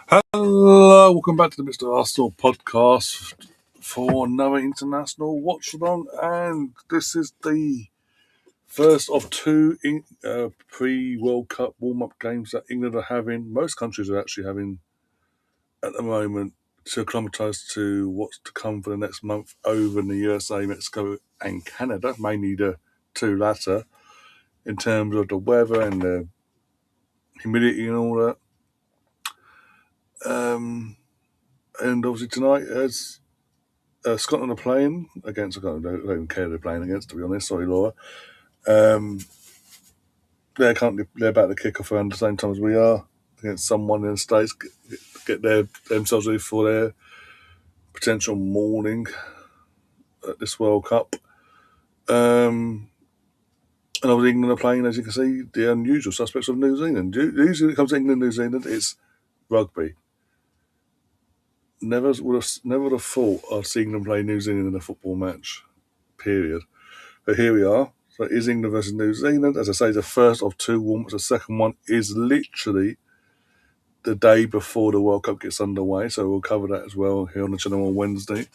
Hello, welcome back to the Mr. Arsenal podcast for another international watchalong, and this is the first of two pre-World Cup warm-up games that England are having. Most countries are actually having at the moment to acclimatise to what's to come for the next month over in the USA, Mexico, and Canada, mainly the two latter, in terms of the weather and the humidity and all that. And obviously tonight, as Scotland are playing against. I don't even care who they're playing against, to be honest. Sorry, Laura. Um, they're about to kick off around the same time as we are against someone in the States. Get themselves ready for their potential morning at this World Cup. And obviously England are playing, as you can see, the unusual suspects of New Zealand. Usually when it comes to England and New Zealand, it's rugby. Never would have thought of seeing them play New Zealand in a football match. Period. But here we are. So it is England versus New Zealand. As I say, the first of two warm-ups. The second one is literally the day before the World Cup gets underway. So we'll cover that as well here on the channel on Wednesday.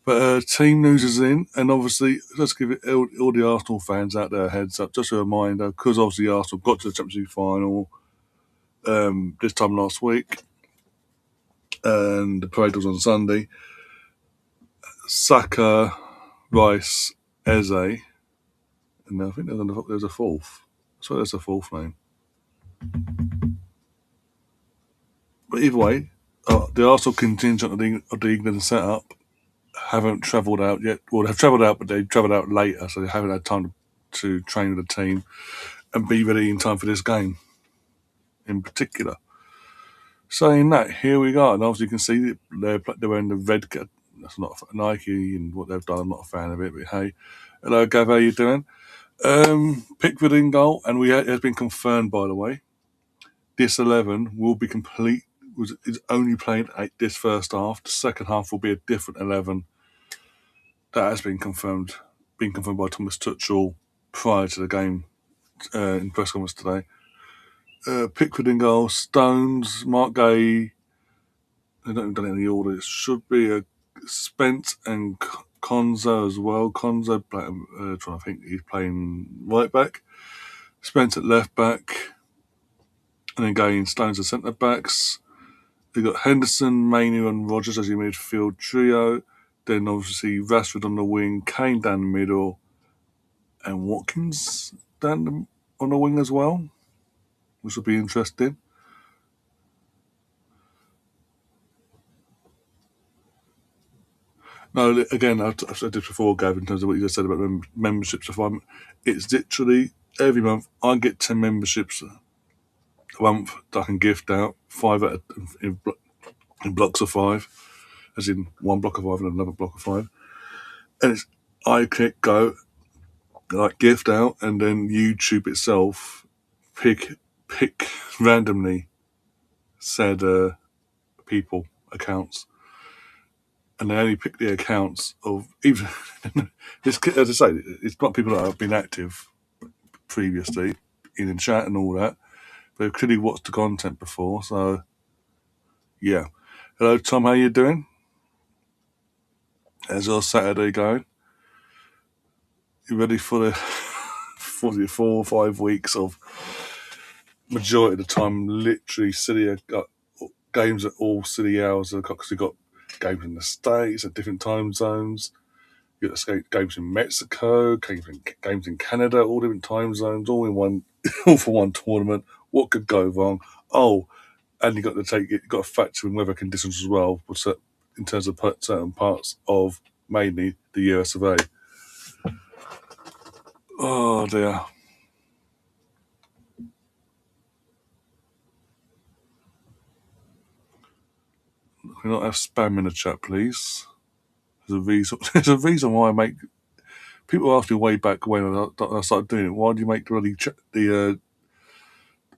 But team news is in, and obviously, let's give it all the Arsenal fans out there a heads up. Just a reminder, because obviously Arsenal got to the Champions League final this time last week, and the parade was on Sunday. Saka, Rice, Eze, and I think there's a fourth. So there's a fourth name. But either way, the Arsenal contingent of the England setup haven't travelled out yet. Well, they've travelled out, but they've travelled out later, so they haven't had time to train with the team and be ready in time for this game in particular. Saying that, here we go. And obviously you can see they're wearing the red. That's not Nike and what they've done. I'm not a fan of it, but hey. Hello, Gav, how you doing? Pickford in goal, and it has been confirmed, by the way. This 11 will be complete. Is only playing this first half. The second half will be a different 11. That has been confirmed. Been confirmed by Thomas Tuchel prior to the game in press conference today. Pickford in goal, Stones, Mark Gay. They don't have done it in the order. It should be a Spence and Konza as well. Konza, trying to think, he's playing right back. Spence at left back, and then Gay and Stones at centre backs. They've got Henderson, Mainoo and Rodgers as your midfield trio. Then obviously Rashford on the wing, Kane down the middle, and Watkins on the wing as well, which will be interesting. No, again, I've said this before, Gav, in terms of what you just said about memberships. It's literally every month I get 10 memberships a month that I can gift out, in blocks of 5, as in one block of 5 and another block of 5. And I click go, like gift out, and then YouTube itself pick randomly said people accounts, and they only pick the accounts of even as I say, it's not people that have been active previously in the chat and all that. They've clearly watched the content before, so yeah. Hello, Tom. How you doing? How's your Saturday going? You ready for the 4 or 5 weeks of majority of the time, literally city games at all city hours because we've got games in the States at different time zones. You've got games in Mexico, games in Canada, all different time zones, all in one, all for one tournament. What could go wrong? Oh, and you've got to factor in weather conditions as well, in terms of certain parts of mainly the US of A. Oh dear. Can we not have spam in the chat, please? There's a reason. There's a reason why I make. People ask me way back when I started doing it. Why do you make the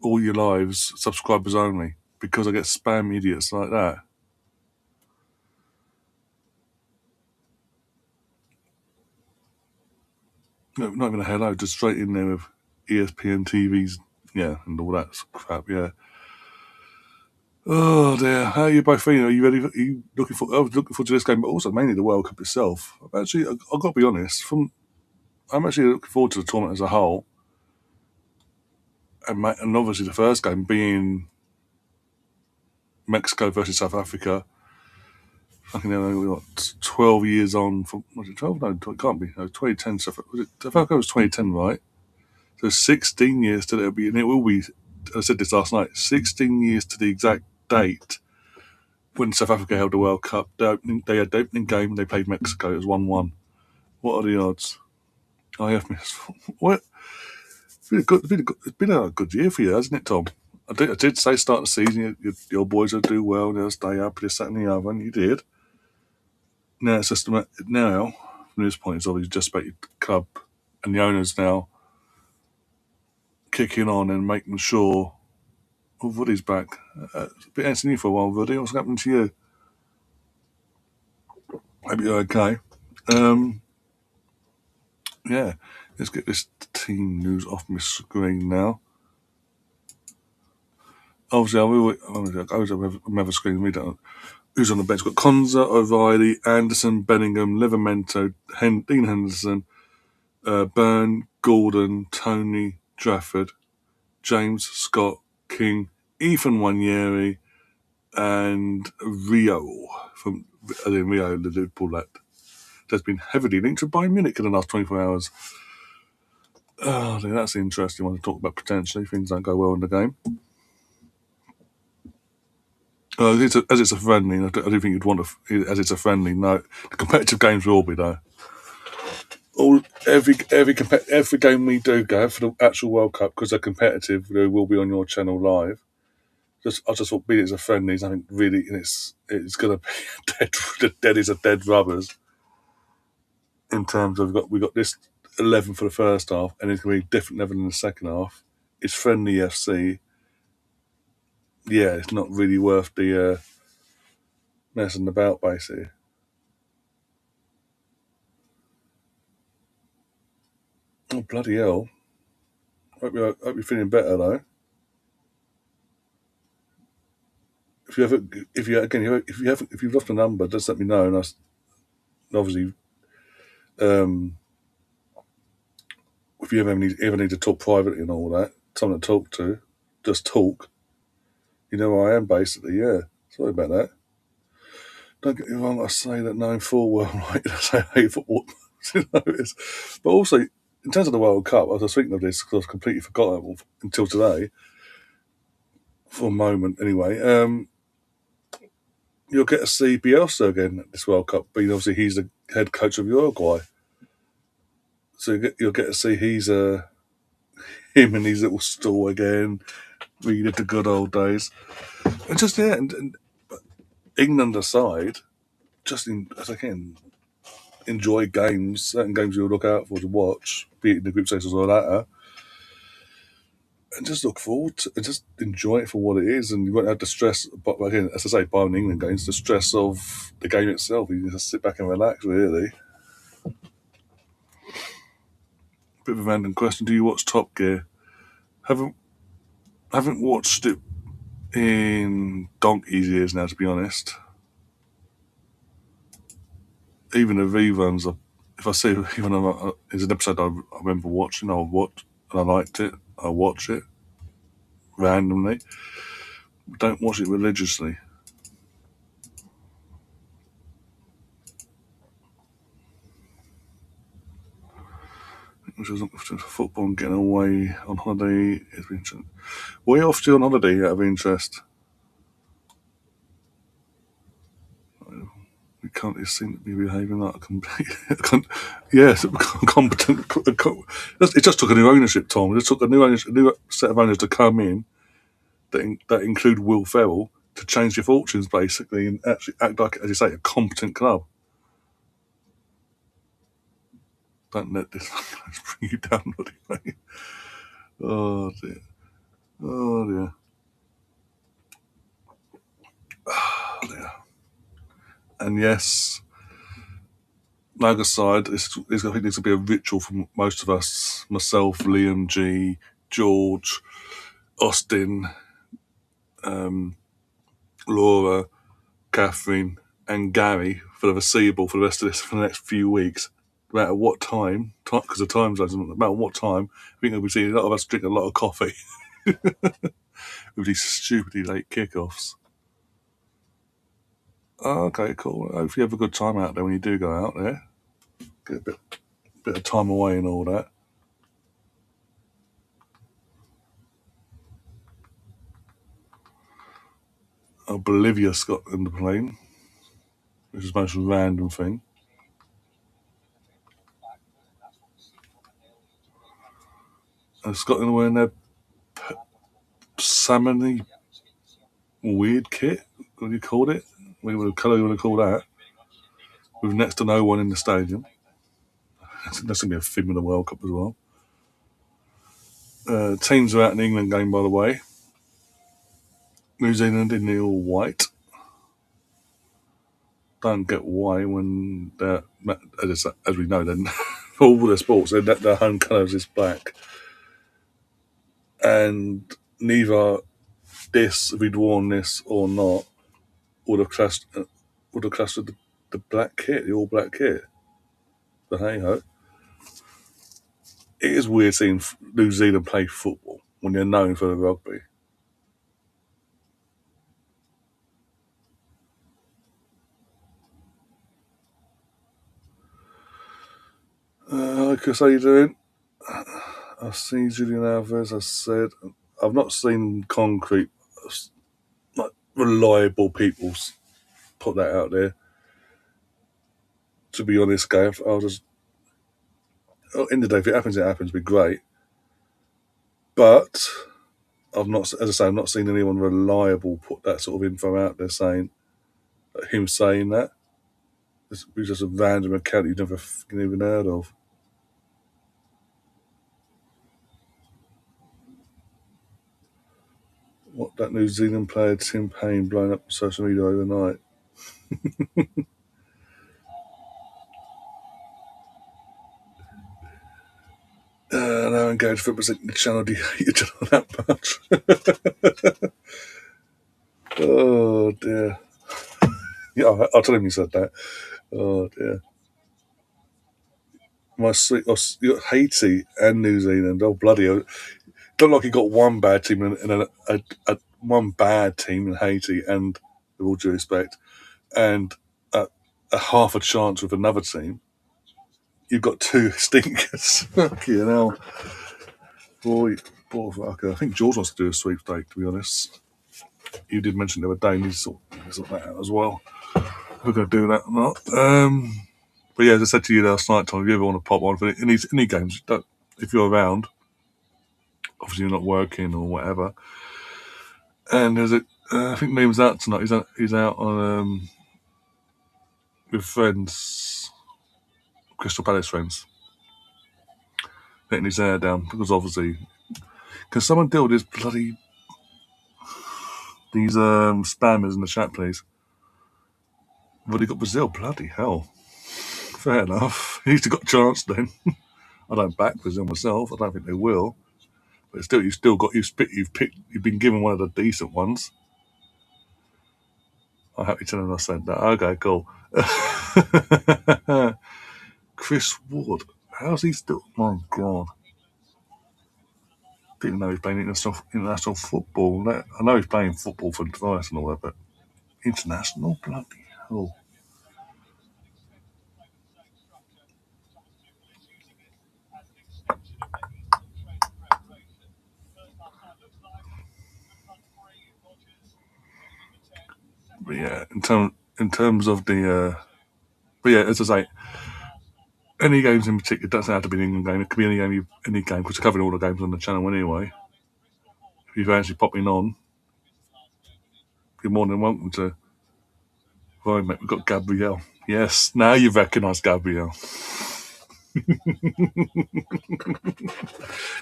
all your lives subscribers only? Because I get spam idiots like that. No, not even a hello, just straight in there with ESPN TVs, yeah, and all that crap, yeah. Oh dear, how are you both feeling? Are you ready? Are you looking for? I was looking forward to this game, but also mainly the World Cup itself. Actually, I've got to be honest. I'm actually looking forward to the tournament as a whole, and obviously the first game being Mexico versus South Africa. Fucking hell, we got 12 years on. From was it 12? No, it can't be. No, 2010. South Africa was 2010, right? So 16 years till it'll be, and it will be. I said this last night. 16 years to the exact date when South Africa held the World Cup. They had the opening game. They played Mexico. It was 1-1. What are the odds? I have missed. What? It's been a good year for you, hasn't it, Tom? I did say start the season, your boys will do well, they'll stay up, this, that, and the other, and you did. Now it's just now, from this point, it's obviously just about your club and the owners now kicking on and making sure. Oh, Woody's back. It's a bit answering you for a while, Woody. What's happening to you? Hope you're okay. Um, yeah, let's get this team news off my screen now. Obviously, I always have another screen. We don't. Who's on the bench? We've got Konza, O'Reilly, Anderson, Bellingham, Livramento, Dean Henderson, Byrne, Gordon, Tony, Trafford, James, Scott, King, Ethan Wanyeri, and Rio Rio, the Liverpool lad. That's been heavily linked to Bayern Munich in the last 24 hours. Oh, I think that's the interesting one to talk about potentially. Things don't go well in the game. As it's a friendly, I do think you'd want to, as it's a friendly, no. The competitive games will be, though. Every game we do go for the actual World Cup, because they're competitive, they will be on your channel live. I just thought, being it as a friendly, I think really, and it's going to be dead is a dead rubbers in terms of we got this 11 for the first half, and it's going to be different 11 in the second half. It's friendly FC. Yeah, it's not really worth the messing about, basically. Oh bloody hell! Hope you're feeling better though. If you've lost a number, just let me know, and obviously, um, if you ever need to talk privately and all that, someone to talk to, just talk. You know where I am, basically. Yeah, sorry about that. Don't get me wrong. I say that knowing full well, right? I hate football, but also in terms of the World Cup, I was speaking of this because I've completely forgotten it until today, for a moment anyway. You'll get to see Bielsa again at this World Cup, being obviously he's the head coach of Uruguay. So you'll get to see him in his little stall again, read the good old days. And just, yeah, and England aside, as I can enjoy games, certain games you'll look out for to watch, be it in the group stages or latter, and just look forward to and just enjoy it for what it is. And you won't have the stress, but again, as I say, Bayern England games, the stress of the game itself. You can just sit back and relax, really. Bit of a random question. Do you watch Top Gear? Haven't haven't watched it in donkey's years now, to be honest. Even the reruns, if I see even there's an episode I remember watching, I'll watch, and I liked it, I'll watch it randomly. Don't watch it religiously. Which was looking for football and getting away on holiday. Way off to on holiday out of interest. We can't seem to be behaving like a complete. Yes, competent. It just took a new ownership, Tom. It just took a new set of owners to come in that include Will Ferrell to change your fortunes basically and actually act like, as you say, a competent club. Don't let this bring you down, anyway. Oh dear. Oh dear. Oh dear. And yes, like I said, I think this will be a ritual for most of us. Myself, Liam G, George, Austin, Laura, Catherine, and Gary for the foreseeable for the rest of this for the next few weeks. No matter what time, because the time zones, no matter what time, I think we'll be seeing a lot of us drink a lot of coffee with these stupidly late kickoffs. Oh, okay, cool. Hopefully you have a good time out there when you do go out there. Get a bit of time away and all that. Bolivia, Scotland are playing, which is the most random thing. And Scotland are wearing their salmony weird kit. What do you call it? What colour you want to call that? With next to no one in the stadium. That's going to be a theme of the World Cup as well. Teams are out in the England game, by the way. New Zealand in the all white. Don't get why when they're, as we know, then for all the sports, their home colours is black. And neither this, if we'd worn this or not, would have classed with the black kit, the all black kit. But hey ho. It is weird seeing New Zealand play football when they're known for the rugby. Chris, how you doing? I see Julian Alvarez. I said I've not seen concrete, like reliable people put that out there. To be honest, Gav, I'll just in the day, if it happens, it happens. Be great, but I've not, as I say, I've not seen anyone reliable put that sort of info out there saying him saying that. It was just a random account you've never even heard of. What, that New Zealand player Tim Payne blown up on social media overnight? No, engaged for the channel. Do you hate your channel that much? Oh dear. Yeah, I'll tell him you said that. Oh dear. My sweet, you got Haiti and New Zealand. Oh bloody! Don't look like you got one bad team and one bad team in Haiti, and with all due respect, and a half a chance with another team. You've got two stinkers. Fucking hell, boy, poor fucker. I think George wants to do a sweepstake. To be honest, you did mention the other day, and he's sort that out as well. We're going to do that or not. But yeah, as I said to you last night, Tom, if you ever want to pop on for any games, if you're around, obviously you're not working or whatever. And there's I think Liam's out tonight. He's out on with friends, Crystal Palace friends, letting his hair down because obviously, can someone deal with this these spammers in the chat, please? We've already got Brazil. Bloody hell! Fair enough. He's got a chance then. I don't back Brazil myself. I don't think they will. But still, you've been given one of the decent ones. I'm happy telling I said that. Okay, cool. Chris Wood. How's he still? My God. Didn't know he's playing international football. I know he's playing football for advice and all that, but international? Bloody hell. But yeah, in terms of the. But yeah, as I say, any games in particular, it doesn't have to be an England game. It could be any game, because we're covering all the games on the channel anyway. If you've actually popping on, you're more than welcome to. Right, mate, we've got Gabrielle. Yes, now you've recognised Gabrielle.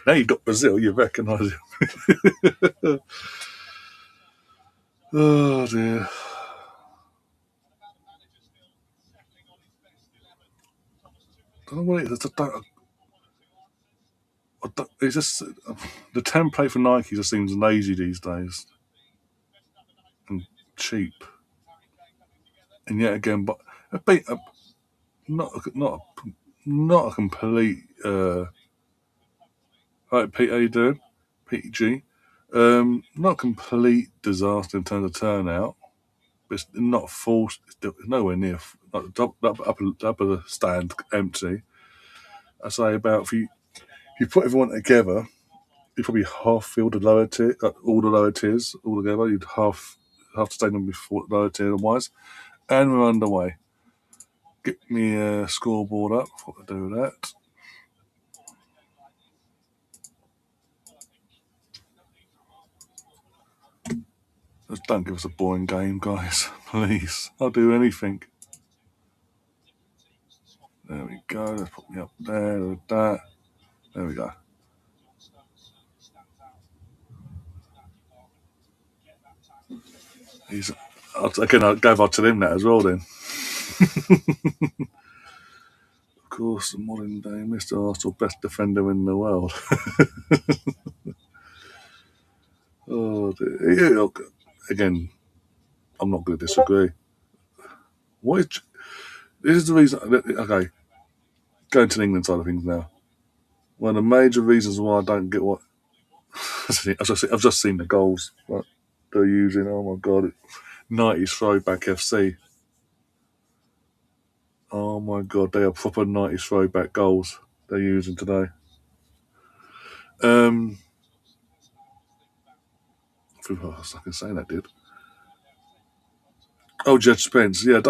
Now you've got Brazil, you recognise him. Oh dear. I don't know what it is. It's just the template for Nike just seems lazy these days. And cheap. And yet again, but a beat up, not a complete. Right, Pete, how you doing? Pete G. Not a complete disaster in terms of turnout, but it's not full. It's nowhere near like the top of the stand empty. I say about if you put everyone together, you probably half fill the lower tier, all the lower tiers all together. You'd half the stadium before the lower tier wise, and we're underway. Get me a scoreboard up. What to do with that? Just don't give us a boring game, guys. Please, I'll do anything. There we go. Let's put me up there with that. There we go. He's again. I'll go back to him that as well. Then, of course, the modern day Mr. Arsenal, best defender in the world. Oh, dear. Yeah, again, I'm not going to disagree. What is this is the reason? Okay, going to the England side of things now. One of the major reasons why I don't get what I've just seen the goals that they're using. Oh my god, 90s throwback FC. Oh my god, they are proper 90s throwback goals they're using today. Um, I can say that did. Oh, Jed Spence. Yeah,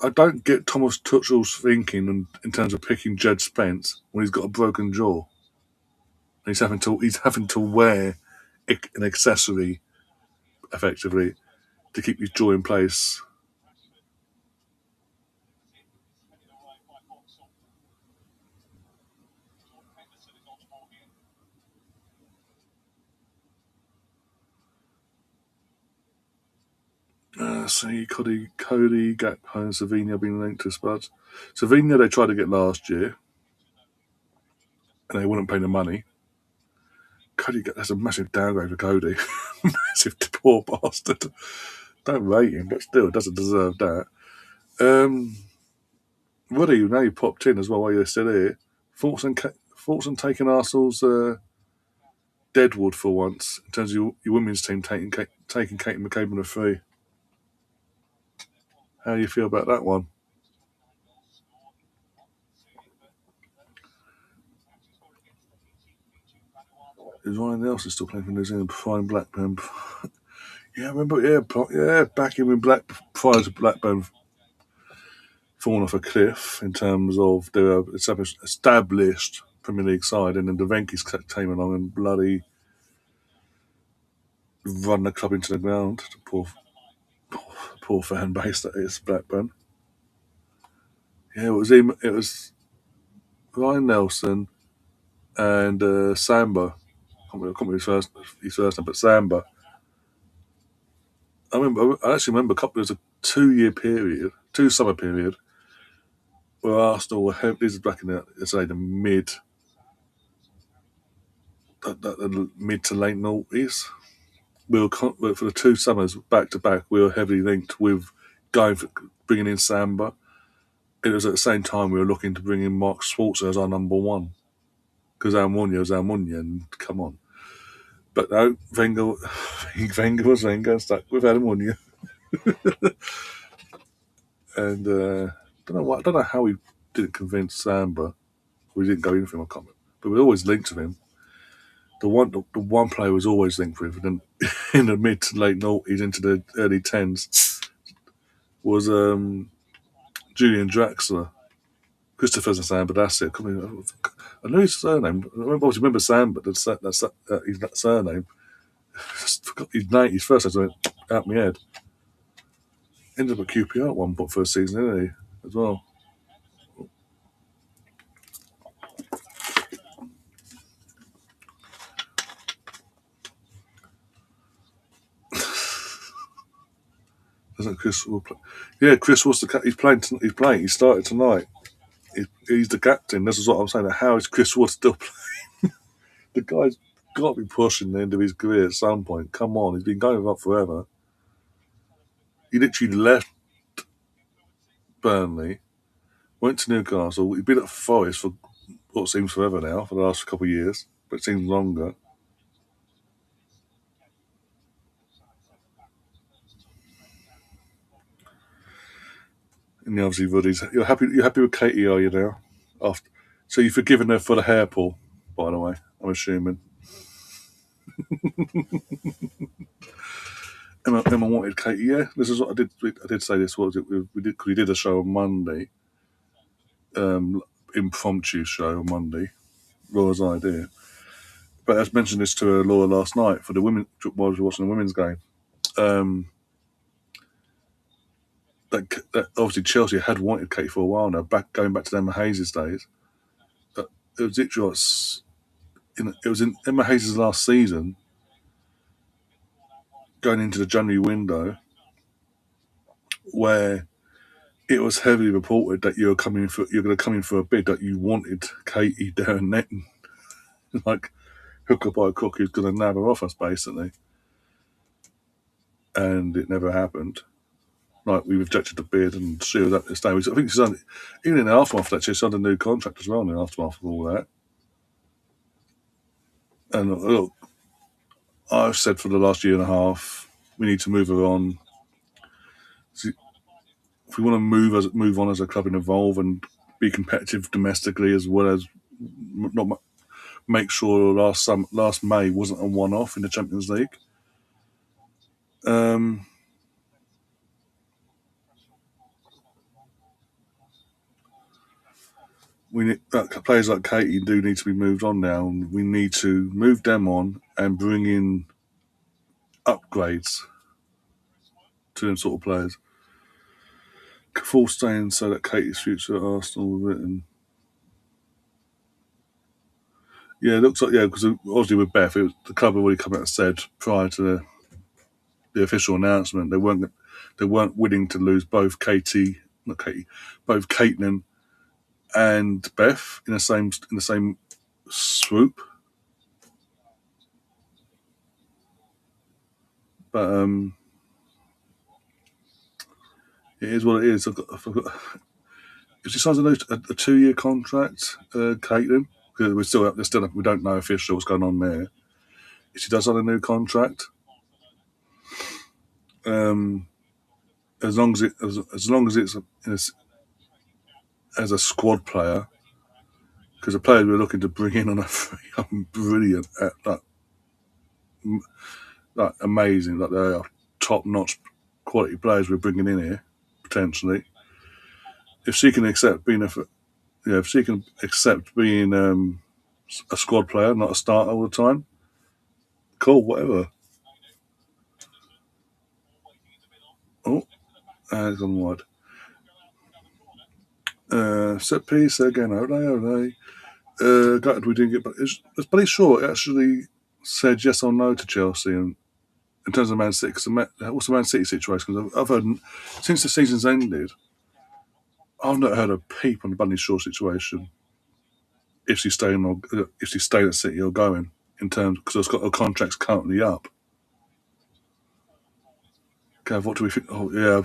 I don't get Thomas Tuchel's thinking in terms of picking Jed Spence when he's got a broken jaw. He's having to wear an accessory effectively to keep his jaw in place. See, Cody, Gakpo, and Savino being linked to Spuds. Savino they tried to get last year, and they wouldn't pay the money. That's a massive downgrade for Cody. Massive poor bastard. Don't rate him, but still doesn't deserve that. Um, Ruddy, now you popped in as well while you're still here. Thoughts on taking Arsenal's Deadwood for once in terms of your women's team taking Kate McCabe on a free. How do you feel about that one? Is Ryan Nelson still playing for New Zealand? Prime Blackburn. Yeah, I remember. Yeah, back in when prior to Blackburn falling off a cliff in terms of their established Premier League side, and then the Venky's came along and bloody run the club into the ground. The poor fan base that is Blackburn. Yeah, it was Ryan Nelson and Samba. I can't remember his first name, but Samba. I actually remember there was a 2 year period, 2 summer period, where Arsenal were this is back in the the mid to late noughties. For the 2 summers back to back. We were heavily linked with going for bringing in Samba. It was at the same time we were looking to bring in Mark Schwarzer as our number one because Almunia was Almunia, and come on. But no, Wenger was Wenger, stuck with Almunia, and don't know how we didn't convince Samba. We didn't go in for him, I can't remember. But we always linked to him. The one player was always linked with, and then in the mid to late noughties into the early tens was Julian Draxler. Christopher's a Sam, but that's it. I know his surname. I remember Sam, but that's his surname. Just forgot his name. His first name went out my head. Ended up at QPR at one point for a season, didn't he? As well. Doesn't Chris? Yeah, Chris was the. He's playing. He's playing. He started tonight. He's the captain. This is what I'm saying. How is Chris Wood still playing? The guy's got to be pushing the end of his career at some point. Come on, he's been going up forever. He literally left Burnley, went to Newcastle. He'd been at Forest for what seems forever now, for the last couple of years, but it seems longer. And obviously, Ruddy's. You're happy. You're happy with Katie, are you now? After, so you've forgiven her for the hair pull, by the way. I'm assuming. Emma wanted Katie. Yeah, this is what I did. I did say this. What was it? We did a show on Monday, um, impromptu show on Monday. Laura's idea. But I mentioned this to Laura last night for the women while I was watching the women's game. Um, that obviously Chelsea had wanted Katie for a while now. Going back to Emma Hayes' days. It was literally it was in Emma Hayes' last season, going into the January window, where it was heavily reported that you're going to come in for a bid, that you wanted Katie down net, like hooker by crook, who's going to nab her off us basically, and it never happened. Like we rejected the bid, and she was at this stage. I think she's on, even in the aftermath of that, she's signed a new contract as well in the aftermath of all that. And look, I've said for the last year and a half, we need to move her on. If we want to move on as a club and evolve and be competitive domestically as well as not make sure last May wasn't a one-off in the Champions League. Um, we need, players like Katie do need to be moved on now. And we need to move them on and bring in upgrades to them sort of players. Full staying so that Katie's future at Arsenal was written. Yeah, it looks like because obviously with Beth, the club had already come out and said prior to the official announcement they weren't willing to lose both both Caitlin and Beth in the same swoop. But it is what it is. I forgot. If she signs a 2-year contract, Caitlin, because we don't know officially what's going on there. If she does sign a new contract, um, as long as it's as a squad player, because the players we're looking to bring in on a free are brilliant, like amazing, like they are top notch quality players we're bringing in here potentially. If she can accept being if she can accept being a squad player, not a starter all the time, cool, whatever. Oh, it's on wide. Set piece again. Ole. Gutted we didn't get back. It's pretty sure it actually said yes or no to Chelsea, and in terms of Man City, what's the Man City situation? Because I've heard since the season's ended, I've not heard a peep on the Bunny Shaw situation. If she's staying at City or going, in terms because it's got her contract's currently up. Gav, what do we think? Oh yeah,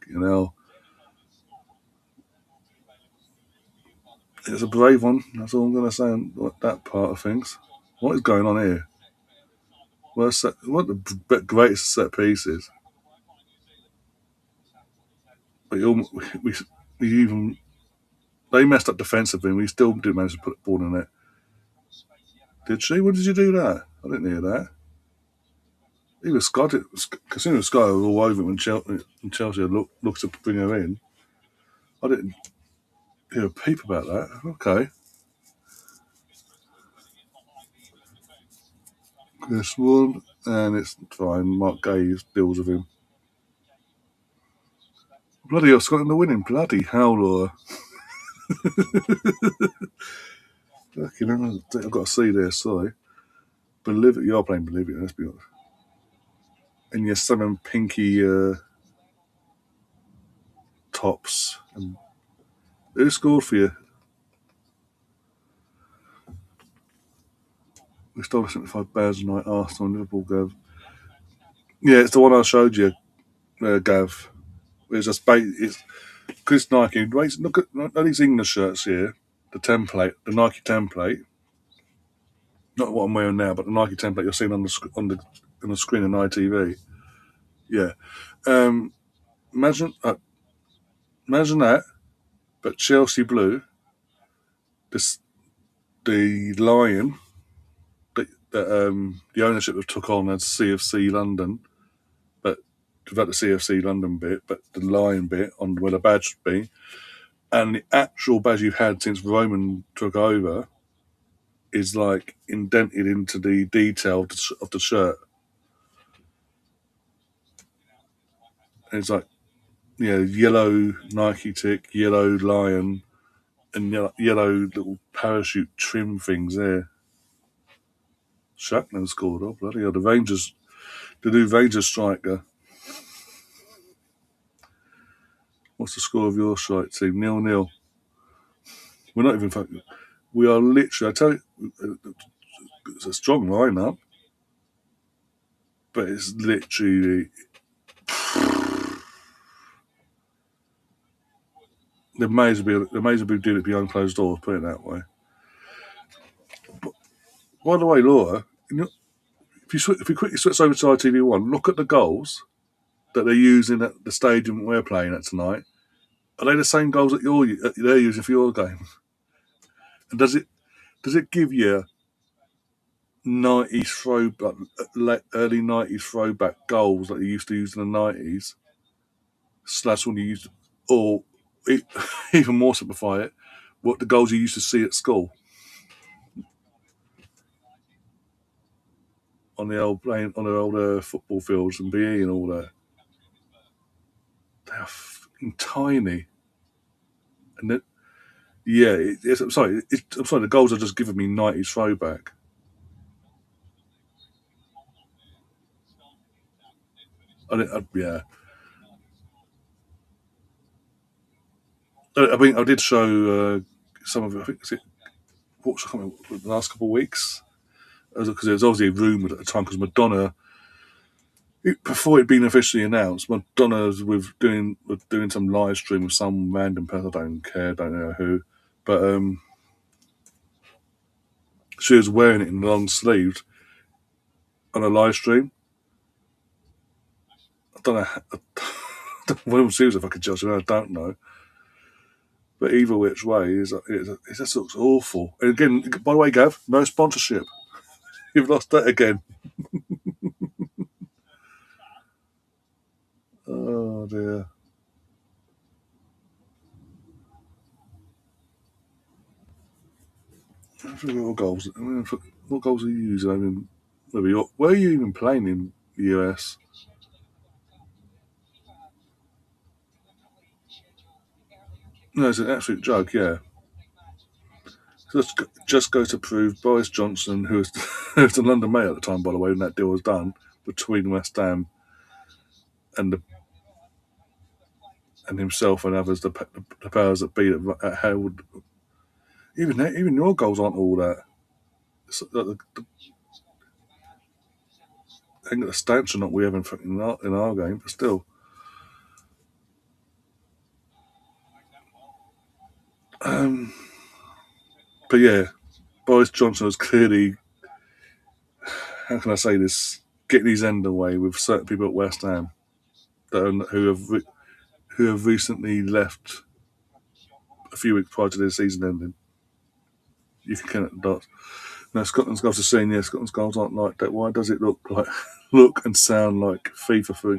you know, it's a brave one. That's all I'm going to say on that part of things. What is going on here? What the greatest set pieces? We, we, we even they messed up defensively, and we still didn't manage to put the ball in it. Did she? When did you do that? I didn't hear that. Even Scott, considering Sky was all over it when Chelsea looked to bring her in. I didn't hear a peep about that. Okay. This one, and it's fine. Mark Gay deals with him. Bloody hell, Scotland are winning. Bloody hell, Laura. Fucking hell, I've got to see this, sorry. Bolivia, you're playing Bolivia, let's be honest. And your seven pinky tops. And who scored for you? We stole 75 Bears tonight, Arsenal and Liverpool go. Yeah, it's the one I showed you, Gav. It's just it's Chris Nike. Wait, look at these English shirts here. The template, the Nike template, not what I'm wearing now, but the Nike template you're seeing on the screen on ITV. Yeah. Um, imagine imagine that, but Chelsea blue. This the lion that the ownership have took on as CFC London, but without the CFC London bit, but the lion bit on where the badge should be, and the actual badge you've had since Roman took over is like indented into the detail of the shirt. And it's like yellow Nike tick, yellow lion, and yellow little parachute trim things there. Shackman scored. Oh bloody hell! The new Rangers striker. What's the score of your strike team? 0-0. We're not even fucking. We are literally. I tell you, it's a strong lineup, but it's literally they may as well be doing it behind closed doors. Put it that way. By the way, Laura, if you quickly switch over to ITV1, look at the goals that they're using at the stadium we're playing at tonight. Are they the same goals that they're using for your game? And does it give you 90s throwback, early 90s throwback goals that you used to use in the 90s, slash when you used, or e- even more simplify it, what the goals you used to see at school on the old football fields and BE and all that? They are fucking tiny, and yeah, I'm sorry. The goals are just giving me 90s throwback. Yeah, I mean, I did show some of it. I think what's coming the last couple of weeks because it was obviously rumoured at the time because Madonna before it'd been officially announced, Madonna was doing some live stream with some random person. I don't care, don't know who, but she was wearing it in long sleeves on a live stream. I don't know. What she was if I could judge her. I don't know. But either which way, it just looks awful. And again, by the way, Gav, no sponsorship. You've lost that again. Oh dear. I forget what goals. What goals are you using? I mean, where are you even playing in the US? No, it's an absolute joke. Yeah, just go to prove Boris Johnson, who was, who was the London Mayor at the time, by the way, when that deal was done between West Ham and himself and others, the powers that be at Howard. Even your goals aren't all that. I think the stats are not we have in our game, but still. Um, but yeah, Boris Johnson was clearly, how can I say this, getting his end away with certain people at West Ham who have recently left a few weeks prior to their season ending. You can count the dots. No, Scotland's goals are saying, yeah, Scotland's goals aren't like that. Why does it look and sound like FIFA for?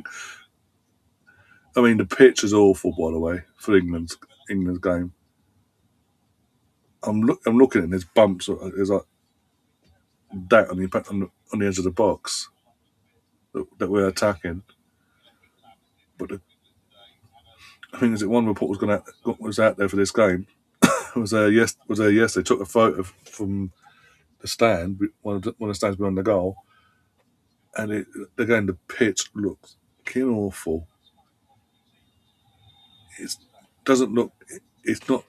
I mean, the pitch is awful, by the way, for England's game. I'm looking at it, there's bumps. There's like that on the edge of the box that we're attacking. But I think is it one report was out there for this game was there yesterday. Took a photo from the stand, one of the stands behind the goal, and again the pitch looks fucking awful. It doesn't look. It's not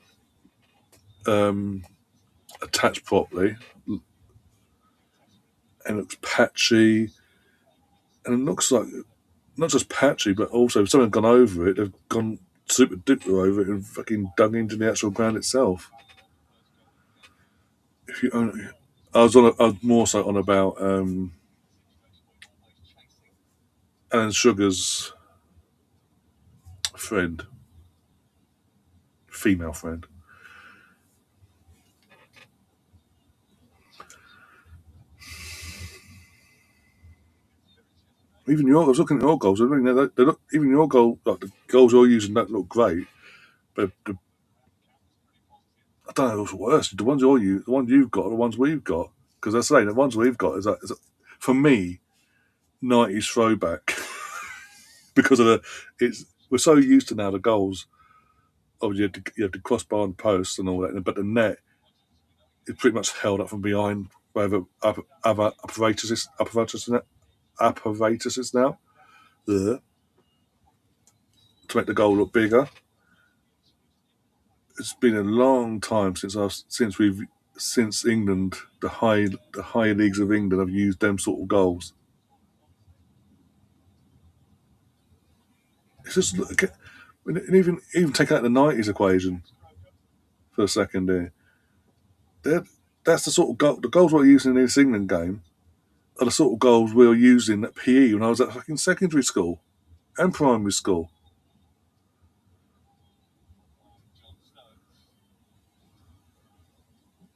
um, attached properly, and it looks patchy. and it looks like not just patchy, but also if someone gone over it, they've gone super duper over it and fucking dug into the actual ground itself. If you only, I was more so on about Alan Sugar's friend, female friend. I was looking at your goals. I mean, they look, even your goal, like the goals you're using, don't look great. But I don't know what's worse. The ones the ones you've got, are the ones we've got. Because I say the ones we've got for me, '90s throwback. Because of it's we're so used to now the goals. Obviously, you have the crossbar and post and all that, but the net is pretty much held up from behind by other apparatuses now. Ugh. To make the goal look bigger. It's been a long time since England, the high leagues of England have used them sort of goals. It's just and even take out the '90s equation for a second here. They're, that's the sort of goal. The goals we're using in this England game are the sort of goals we were using at PE when I was at fucking secondary school and primary school.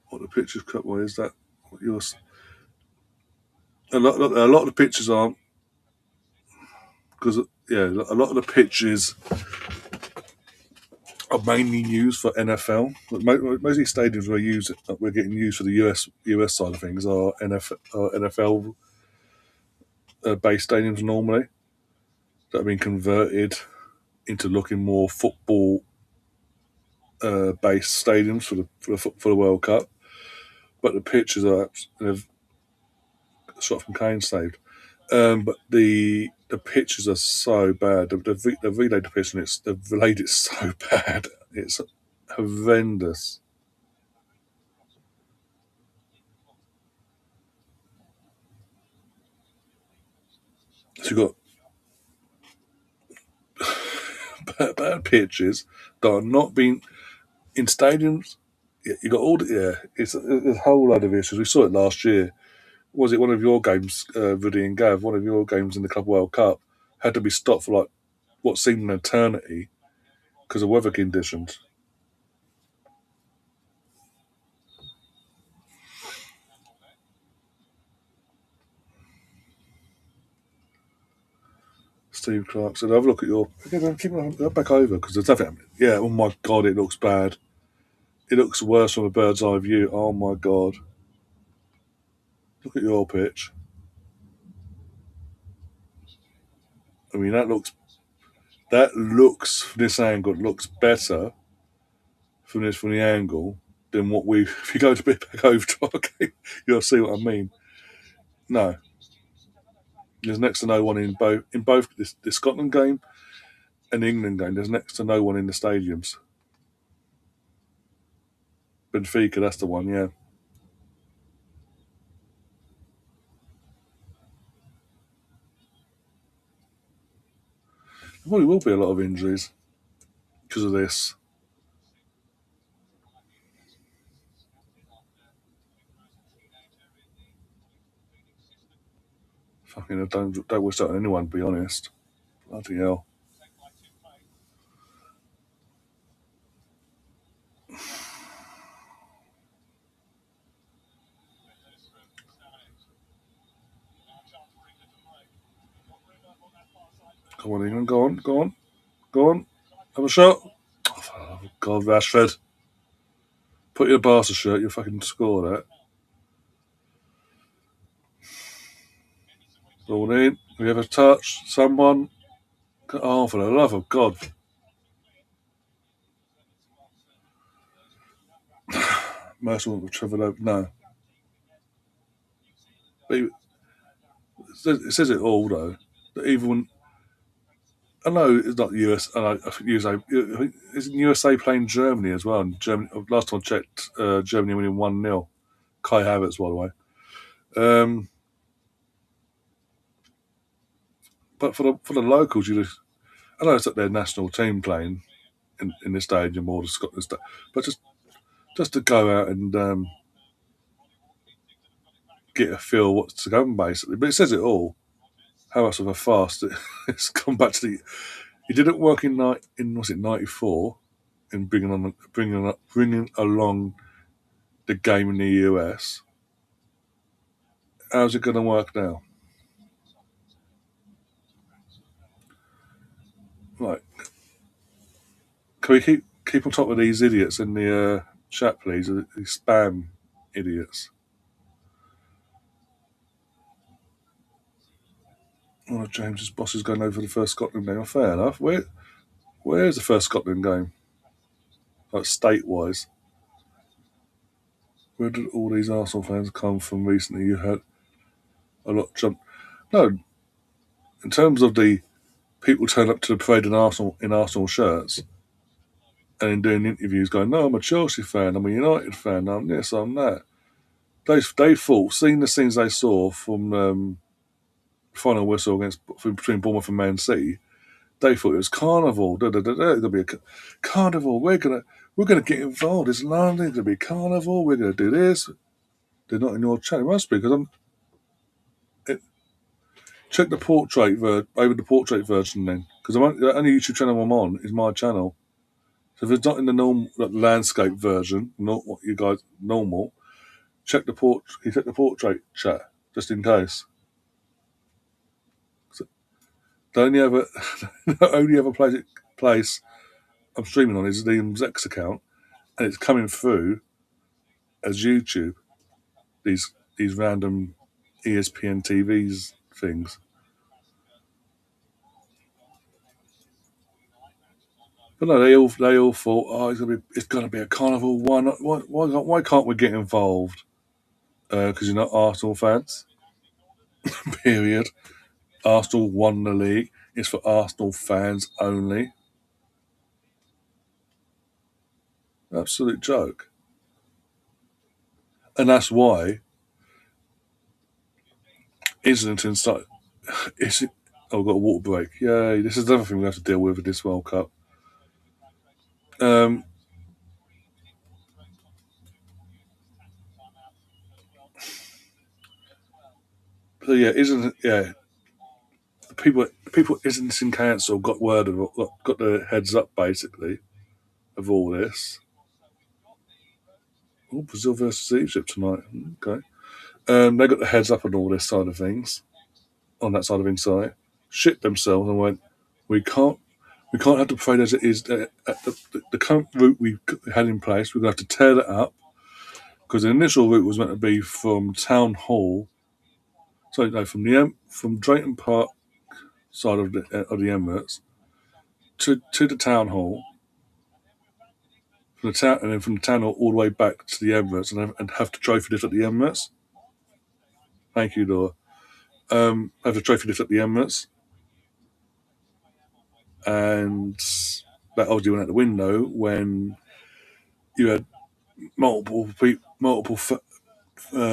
What the pictures cut? Why is that? What yours? A lot of the pictures aren't because yeah, a lot of the pitches are mainly used for NFL. Most of these stadiums we're getting used for the US side of things are NFL based stadiums normally that have been converted into looking more football based stadiums for the World Cup. But the pitches are they've shot from Kane saved. But the pitches are so bad. They've relayed the pitch and they've relayed it so bad. It's horrendous. So you've got bad pitches that are not being in stadiums. You got all the, yeah. It's a whole load of issues. We saw it last year. Was it one of your games, Rudy and Gav? One of your games in the Club World Cup had to be stopped for like what seemed an eternity because of weather conditions. Steve Clark said, "Have a look at your keep it back over because there's nothing. Yeah, oh my god, it looks bad. It looks worse from a bird's eye view. Oh my god, look at your pitch. I mean, that looks from this angle it looks better from the angle than what we. If you go to bit back over to our game, you'll see what I mean. No, there's next to no one in both the Scotland game and the England game. There's next to no one in the stadiums. Benfica, that's the one. Yeah, there probably will be a lot of injuries because of this. Fucking, I don't wish that on anyone. To be honest, bloody hell. Come on, England, go on, have a shot. Oh, God, Rashford, put your Barca shirt. You fucking score that. Ball in. We have a touch. Someone. Oh, for the love of God. Mercer won't Trevor Loeb. No. But it says it all, though. That even when. I know it's not US. I think USA. Isn't USA playing Germany as well? And Germany. Last time I checked, Germany winning 1-0. Kai Havertz, by the way. Um, But for the locals, I know it's at their national team playing in the stadium or the Scotland stadium, but just to go out and get a feel what's to come basically. But it says it all. How much of a fast it's gone back to the. He didn't work in was it '94 in bringing along the game in the US. How's it going to work now? Like, can we keep on top of these idiots in the chat, please? These spam idiots. One of James's bosses going over the first Scotland game. Fair enough. Where's the first Scotland game? Like state wise, where did all these Arsenal fans come from recently? You had a lot jump. No, in terms of the people turn up to the parade in Arsenal shirts and in doing interviews, going, "No, I'm a Chelsea fan. I'm a United fan. I'm this. I'm that." They thought, seeing the scenes they saw from final whistle against between Bournemouth and Man City, they thought it was carnival. Da, da, da, da. It's gonna be a carnival. We're gonna get involved. It's London. It's gonna be a carnival. We're gonna do this. They're not in your channel. It must be because it, check the over the portrait version then, because the only YouTube channel I'm on is my channel. So if it's not in the normal landscape version, not what you guys normal, check the portrait chat just in case. So the only other the only other place I'm streaming on is the Zex account, and it's coming through as YouTube. These random ESPN TVs things. But no, they all thought, oh, it's gonna be a carnival. Why not? Why can't we get involved? Because you're not Arsenal fans. Period. Arsenal won the league. It's for Arsenal fans only. Absolute joke. And that's why Islington started. Is it? Oh, I've got a water break. Yay! This is another thing we have to deal with this World Cup. Um, so yeah, isn't yeah? People Islington Council got word of got the heads up basically of all this. Oh, Brazil versus Egypt tonight. Okay. They got the heads up on all this side of things, on that side of inside, shit themselves and went, we can't, we can't have the parade as it is. The current route we had in place, we're going to have to tear that up because the initial route was meant to be from Town Hall, sorry, no, from Drayton Park side of the Emirates to the Town Hall, from the town, and then from the Town Hall all the way back to the Emirates, and have to trophy lift at the Emirates. Thank you, Laura. Have the trophy lift at the Emirates, and that obviously went out the window when you had multiple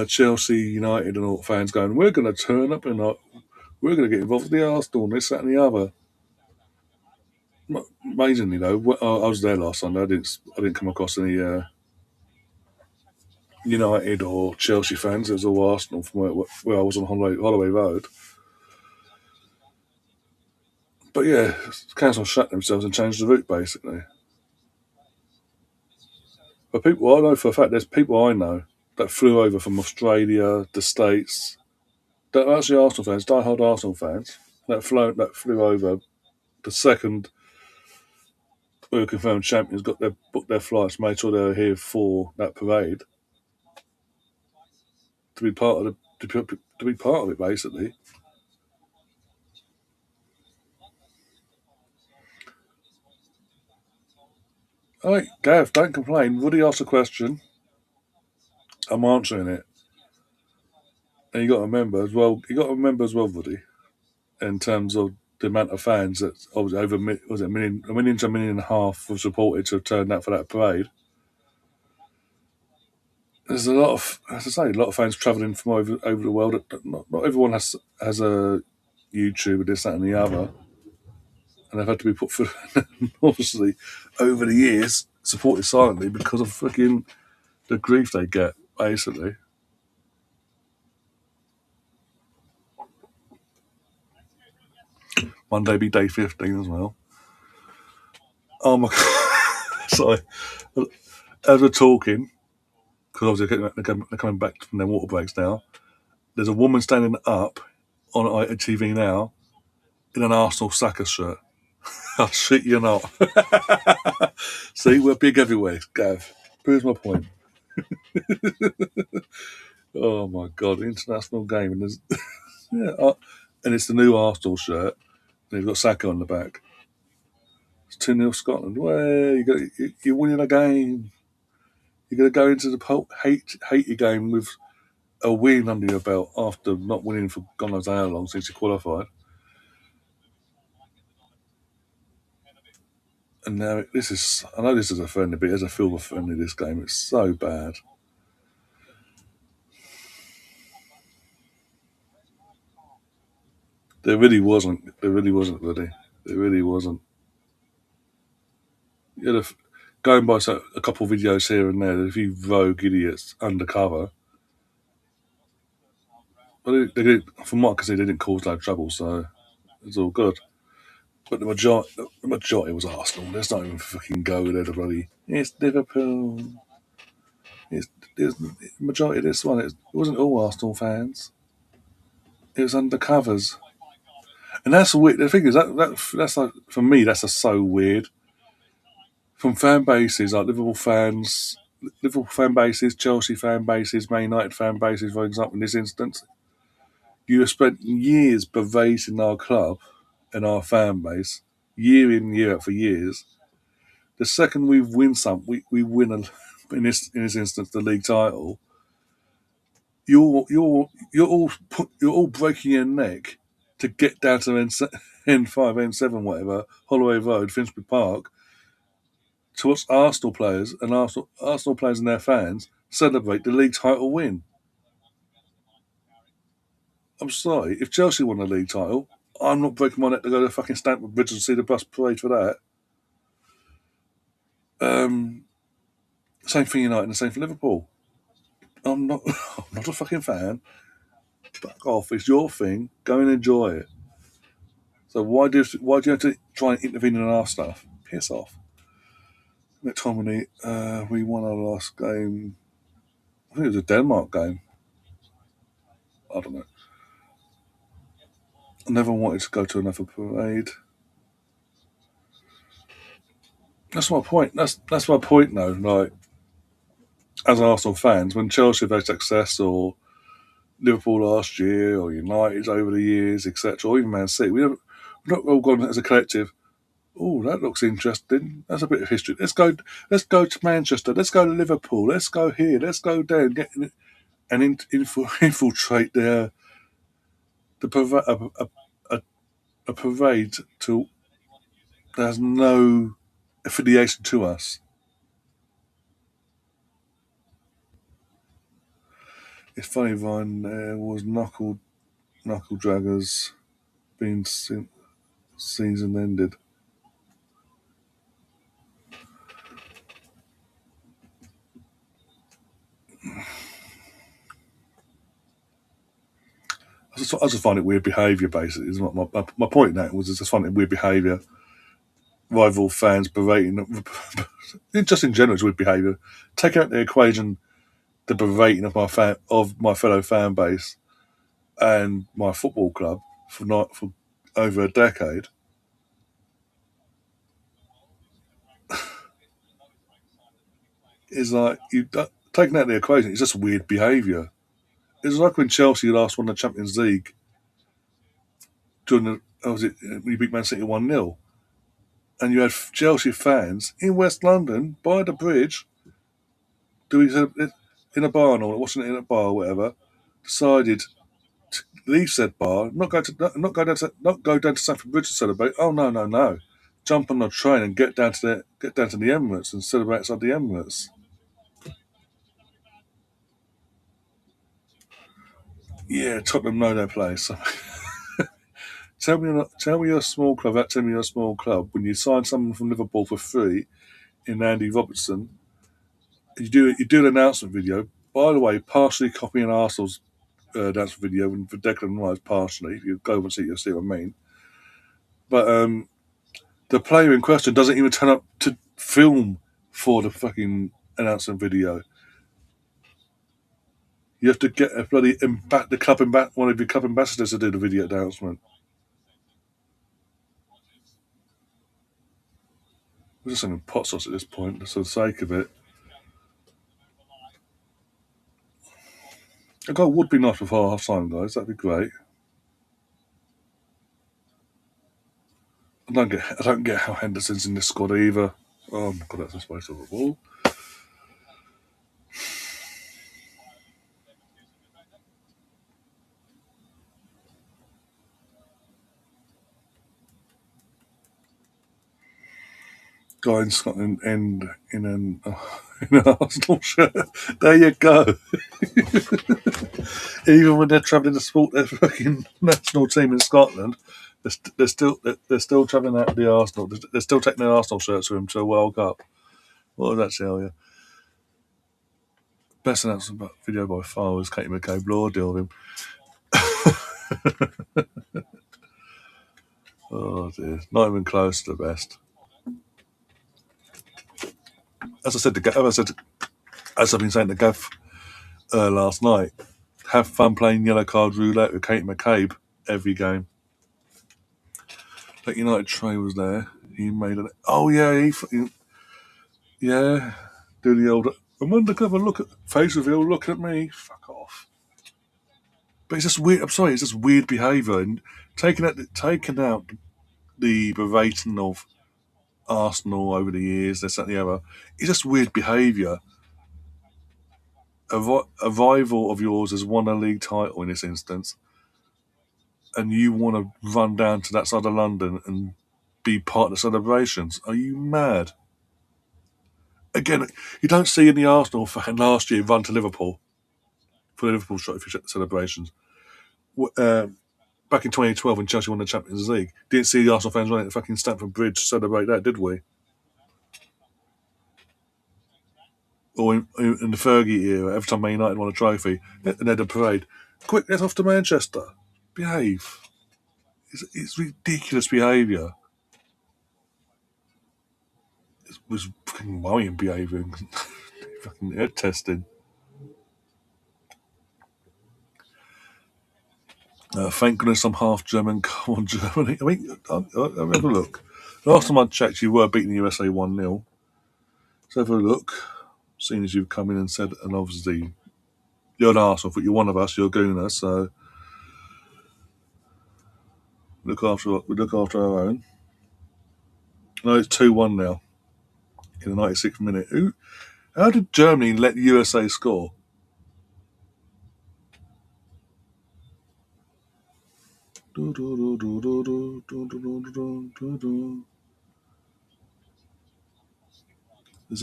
Chelsea, United, and all fans going, "We're going to turn up and we're going to get involved with the Arsenal and this, that, and the other." Amazingly, though, I was there last Sunday. I didn't come across any United or Chelsea fans. It was all Arsenal from where I was on Holloway Road. But yeah, council shut themselves and changed the route basically. But people I know for a fact, there's people I know that flew over from Australia, the States, that are actually Arsenal fans, diehard Arsenal fans, that flew over the second we were confirmed champions, booked their flights, made sure they were here for that parade to be part of to be part of it basically. All right, Gav, don't complain. Woody asked a question. I'm answering it. And you got to remember as well. You got to remember as well, Woody, in terms of the amount of fans that obviously over was it a million to a million and a half was reported to have turned out for that parade. There's a lot of, as I say, a lot of fans travelling from over the world. Not everyone has a YouTube and this, that, and the other, and they've had to be put through. Obviously, over the years, supported silently because of fucking the grief they get. Basically, one day be day 15 as well. Oh my god! Sorry, as we're talking, because obviously they're coming back from their water breaks now. There's a woman standing up on ITV now in an Arsenal Saka shirt. I'll shit you not. See, we're big everywhere, Gav. Proves my point. Oh my god, international game, and there's yeah, and it's the new Arsenal shirt. And you've got Saka on the back. It's 2-0 Scotland. Well, you're winning a game. You're going to go into the hate your game with a win under your belt after not winning for God knows how long since you qualified. And now this is, I know this is a friendly, but it is a feel of friendly, this game. It's so bad. There really wasn't. There really wasn't, really. There really wasn't. You had going by a couple of videos here and there, there's a few rogue idiots undercover. But from what I can see, they didn't cause no trouble, so it's all good. But the majority was Arsenal. Let's not even fucking go with everybody. It's Liverpool. It's, it's the majority of this one. It wasn't all Arsenal fans. It was undercovers, and that's weird. The thing is that's like for me that's just so weird. From fan bases like Liverpool fan bases, Chelsea fan bases, Man United fan bases, for example, in this instance, you have spent years berating our club and our fan base, year in year out for years. The second we win we win in this instance the league title. You're all breaking your neck to get down to N5, N7, whatever, Holloway Road, Finsbury Park, to watch Arsenal players and Arsenal players and their fans celebrate the league title win. I'm sorry, if Chelsea won the league title, I'm not breaking my neck to go to fucking Stamford Bridge and see the bus parade for that. Um, Same for United and same for Liverpool. I'm not. I'm not a fucking fan. Fuck off. It's your thing. Go and enjoy it. So why do you have to try and intervene in our stuff? Piss off. McTominay, we won our last game. I think it was a Denmark game. I don't know. I never wanted to go to another parade. That's my point. That's my point, though. Like as Arsenal fans, when Chelsea have had success, or Liverpool last year, or United over the years, etc., or even Man City, we've not all gone as a collective. Oh, that looks interesting. That's a bit of history. Let's go. Let's go to Manchester. Let's go to Liverpool. Let's go here. Let's go there and infiltrate a parade to that has no affiliation to us. It's funny, Vine. There was knuckle draggers being season ended. I just find it weird behaviour. Basically, is my point. In that was I just find it weird behaviour. Rival fans berating them. Just in general, it's weird behaviour. Take out the equation the berating of my fellow fan base and my football club for over a decade. Is like you taking out the equation. It's just weird behaviour. It's like when Chelsea last won the Champions League during the was it when you beat Man City 1-0, and you had Chelsea fans in West London by the bridge doing it in a bar and all, watching it in a bar or whatever. Decided to leave said bar, not go down to Stamford Bridge to celebrate. Oh no, no, no! Jump on the train and get down to the Emirates and celebrate outside the Emirates. Yeah, Tottenham know their place. tell me you're a small club. Tell me you're a small club. When you sign someone from Liverpool for free in Andy Robertson, you do an announcement video. By the way, partially copying Arsenal's announcement video, and for Declan Rice partially. If you go and see what I mean. But the player in question doesn't even turn up to film for the fucking announcement video. You have to get a bloody one of your club ambassadors to do the video announcement. We're just having pot sauce at this point, just for the sake of it. A goal would be nice before half time, guys. That'd be great. I don't get how Henderson's in this squad either. Oh my god, that's a space of a ball. Guy in Scotland and in an Arsenal shirt. There you go. Even when they're travelling to support their fucking national team in Scotland, they're still travelling out the Arsenal. They're still taking their Arsenal shirts with them to a World Cup. What does that tell you? Best announcement video by far was Katie McCabe Law deal with him. Oh dear, not even close to the best. As I said as I've been saying to Gav last night, have fun playing yellow card roulette with Kate McCabe every game. That United tray was there. He made it. Oh yeah, yeah. Do the old undercover look at face reveal. Look at me. Fuck off. But it's just weird. I'm sorry. It's just weird behaviour and taking out the berating of Arsenal over the years. This that and the other. It's just weird behaviour. A rival of yours has won a league title in this instance, and you want to run down to that side of London and be part of the celebrations. Are you mad? Again, you don't see any Arsenal fan last year run to Liverpool for the Liverpool trophy celebrations. Back in 2012 when Chelsea won the Champions League, didn't see the Arsenal fans running to fucking Stamford Bridge to celebrate that, did we? Or in the Fergie era, every time Man United won a trophy, and they had a parade. Quick, let's off to Manchester. Behave. It's ridiculous behaviour. It was fucking worrying behaviour. Fucking head testing. Thank goodness I'm half German. Come on, Germany. I mean, I'll have a look. Last time I checked, you were beating the USA 1-0. Let's have a look. Seeing as you've come in and said, and obviously you're an Arsenal, but you're one of us, you're a Gooner, so we look after our own. No, it's 2-1 now in the 96th minute. How did Germany let the USA score? Let's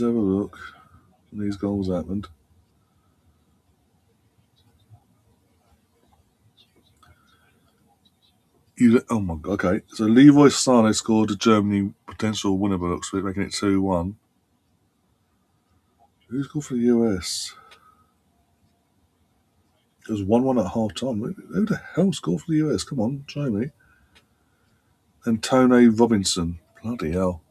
have a look when these goals happened. Oh my god, okay. So Leroy Sané scored a Germany potential winner by looks of it, making it 2-1. Who scored for the US? It was 1-1 at half time. Who the hell scored for the US? Come on, show me. And Tony Robinson. Bloody hell.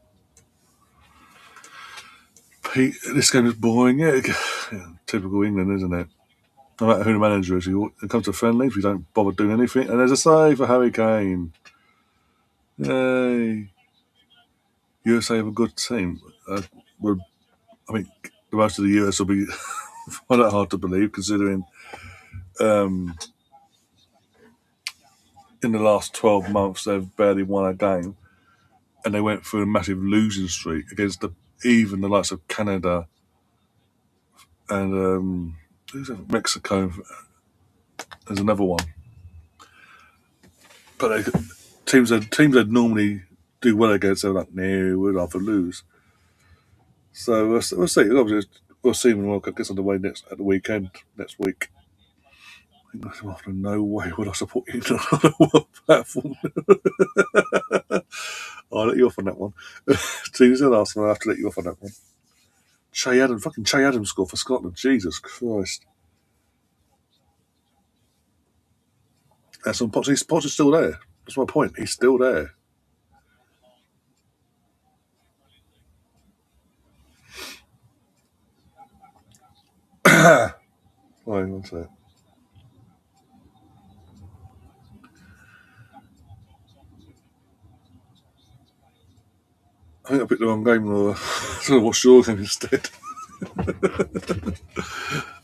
This game is boring. Yeah, typical England, isn't it? No matter who the manager is, when it comes to friendlies, we don't bother doing anything. And there's a save for Harry Kane. Yay. USA have a good team. I think the most of the US will be find that hard to believe, considering in the last 12 months they've barely won a game, and they went through a massive losing streak against even the likes of Canada and Mexico. There's another one, but teams that normally do well against, they're like, no, we'd rather lose. So we'll see. We'll see when the World Cup gets underway at the weekend next week. After no way would I support you on a world platform. I'll let you off on that one. Tina's the last one. I have to let you off on that one. Che Adams scored for Scotland. Jesus Christ. That's on Potts. Potts is still there. That's my point. He's still there. Wait, one sec. I think I picked the wrong game. Or I watched your game instead.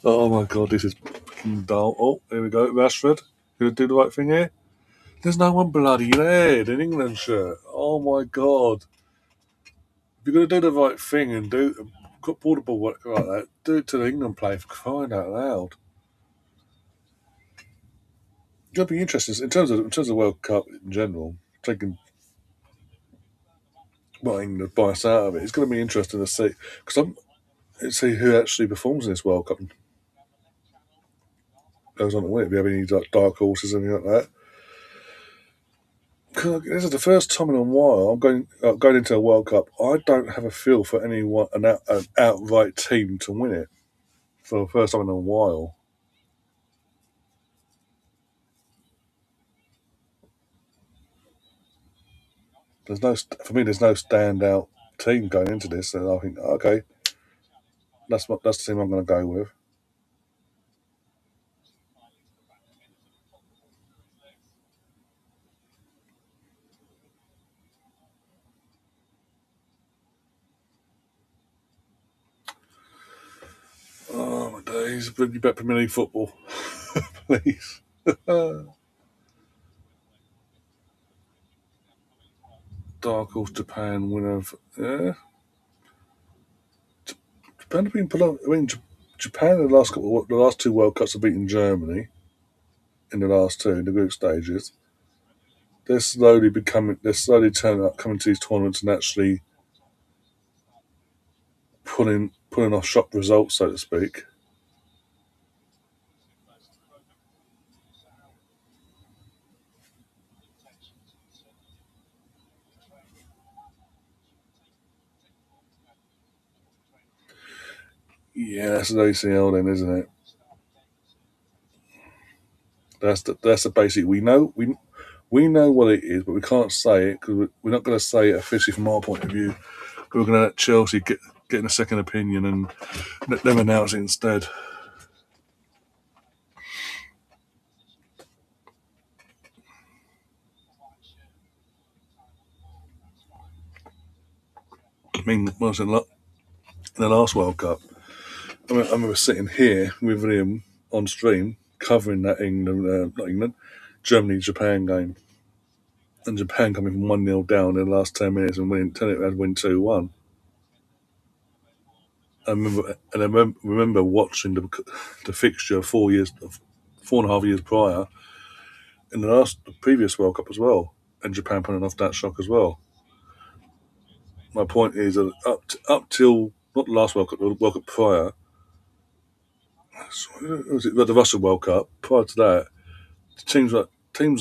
Oh my god, this is fucking dull. Oh, here we go. Rashford. Gonna do the right thing here? There's no one bloody there in England shirt. Oh my god. If you're going to do the right thing and do portable work like that, do it to the England play for crying out loud. It'll be interesting in terms of World Cup in general. Taking England by us out of it, it's going to be interesting to see because I'm see who actually performs in this World Cup and goes on to win it. If you have any like dark horses or anything like that. 'Cause this is the first time in a while I'm going into a World Cup. I don't have a feel for anyone an outright team to win it for the first time in a while. For me. There's no standout team going into this, and I think okay, that's the team I'm going to go with. Oh my days! Bring you back Premier League football, please. Dark horse Japan winner of Japan have been put on. I mean, Japan the last two World Cups have beaten Germany in the last two in the group stages. They're slowly turning up, coming to these tournaments and actually pulling off shock results, so to speak. Yeah, that's an ACL then, isn't it? That's the basic. We know what it is, but we can't say it because we're not going to say it officially from our point of view. We're going to let Chelsea get a second opinion and let them announce it instead. I mean, was in the last World Cup? I remember sitting here with him on stream covering that not England, Germany Japan game, and Japan coming from 1-0 down in the last 10 minutes and telling it had win 2-1. I remember watching the fixture 4.5 years prior in the previous World Cup as well, and Japan pulling off that shock as well. My point is that up till not the last World Cup, the World Cup prior, was it the Russian World Cup? Prior to that, teams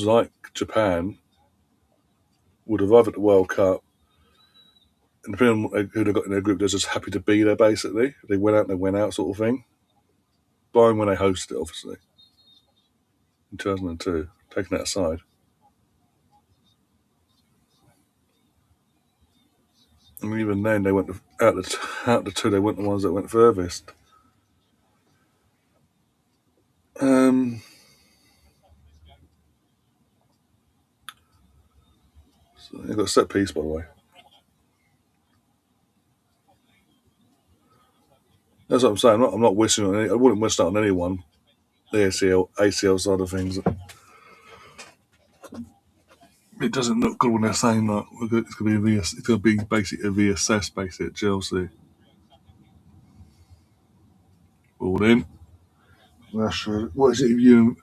like Japan would arrive at the World Cup, and depending on who they got in their group, they're just happy to be there. Basically, they went out, sort of thing. Barring when they hosted it, obviously in 2002. Taking that aside, I mean, even then they went out the two. They weren't the ones that went furthest. Um, so they got a set piece, by the way. That's what I'm saying. I'm not wishing on any. I wouldn't wish that on anyone. The ACL side of things. It doesn't look good when they're saying that it's going to be it's going to be basically a reassess basically at Chelsea. All in. Rashford. What is it? Are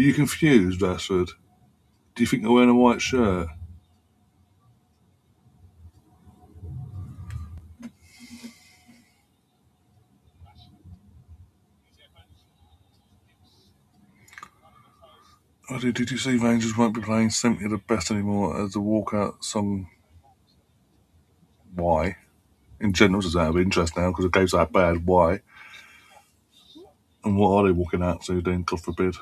you confused, Rashford? Do you think they're wearing a white shirt? Oh, did you see Rangers won't be playing 70 of the best anymore as a walkout song? Why? In general, just out of interest now because the game's that bad. Why? And what are they walking out to then, God forbid?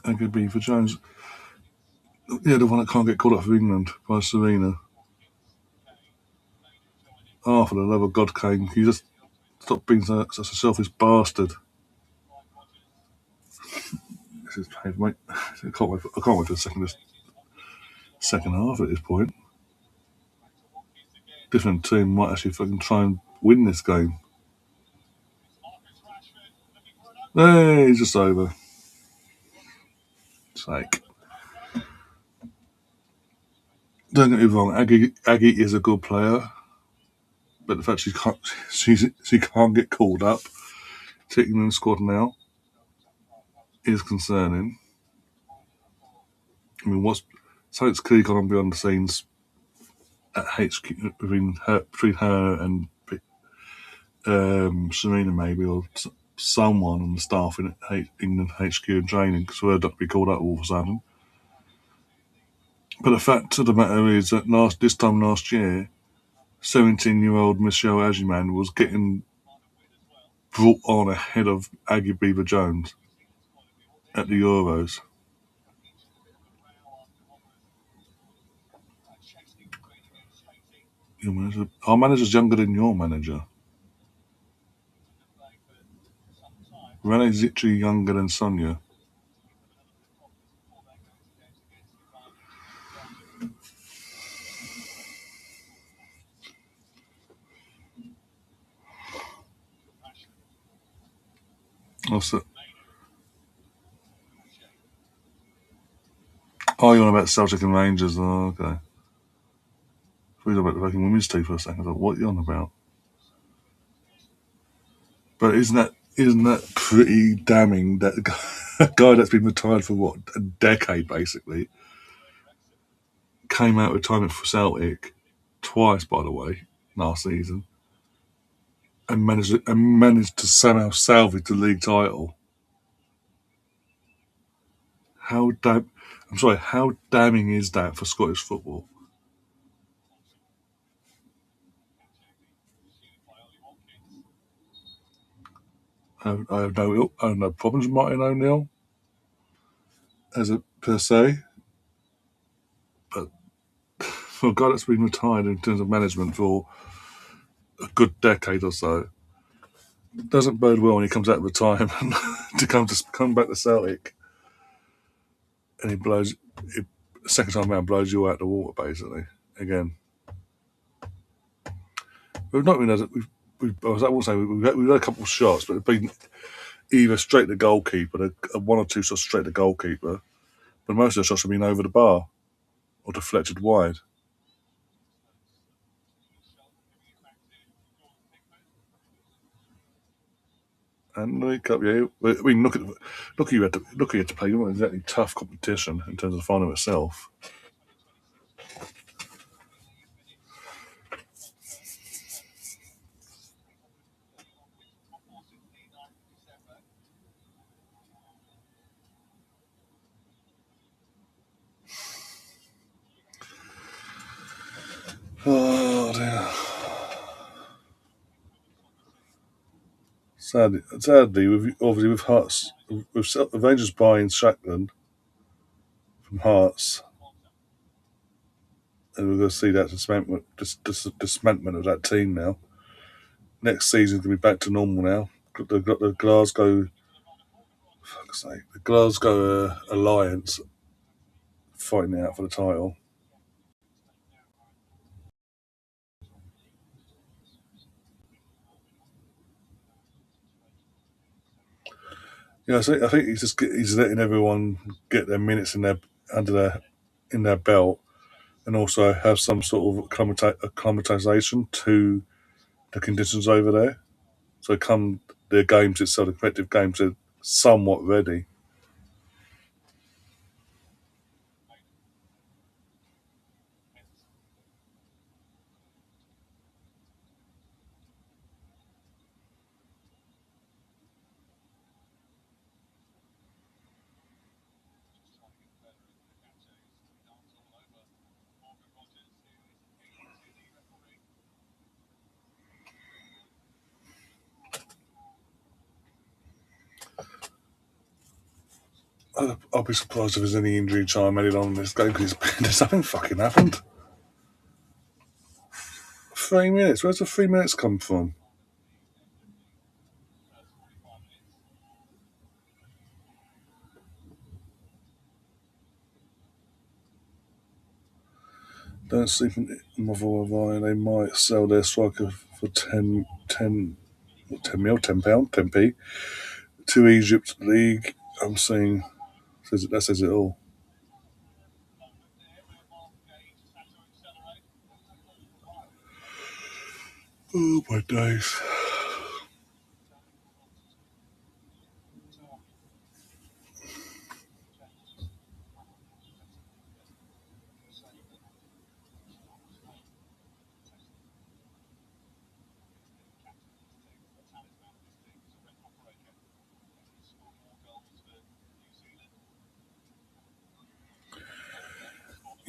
It could be for Jones. Yeah, the one that can't get called up for England by Serena. Oh, for the love of God, Kane, you just stop being such a selfish bastard. This is painful, mate. I can't wait for second half at this point. Different team might actually fucking try and win this game. Hey, it's just over. Sake. Don't get me wrong, Aggie is a good player, but the fact she can't get called up, taking in the squad now, is concerning. I mean, something's clearly gone on behind the scenes at HQ between her and Serena maybe, or someone on the staff in England HQ and training because we're not to be called up all of a sudden. But the fact of the matter is that this time last year, 17-year-old Michelle Agiman was getting brought on ahead of Aggie Beaver Jones at the Euros. Our manager's younger than your manager. Renee's literally younger than Sonia. Also, you're on about Celtic and Rangers. Oh, okay. We talking about the fucking women's team for a second. I thought, what are you on about? But isn't that pretty damning that a guy that's been retired for what, a decade basically, came out of retirement for Celtic twice, by the way, last season, and managed to somehow salvage the league title. How damn I'm sorry, how damning is that for Scottish football? I have no problems with Martin O'Neill as a per se, but for a guy that's been retired in terms of management for a good decade or so, it doesn't bode well when he comes out of retirement to come back to Celtic and he blows it, second time around blows you out the water basically again. We've not been I will say we've had a couple of shots, but it's been either straight to the goalkeeper, one or two shots straight to the goalkeeper, but most of the shots have been over the bar or deflected wide. And yeah, I mean, look, you had to play. It wasn't exactly tough competition in terms of the final itself. Oh dear. Sadly, obviously with Hearts, with Rangers buying Shackland from Hearts, and we're going to see that dismantlement of that team now. Next season's going to be back to normal now. They've got the Glasgow, fuck's sake, the Glasgow Alliance fighting out for the title. Yeah, I think he's letting everyone get their minutes under their in their belt, and also have some sort of acclimatization to the conditions over there. So come their games itself, the competitive games, are somewhat ready. I'll be surprised if there's any injury time added on this game because there's nothing fucking happened. 3 minutes. Where's the 3 minutes come from? Don't sleep in Motherwell. They might sell their striker for 10 mil, £10, 10p to Egypt League. I'm saying that says it all. Oh my days.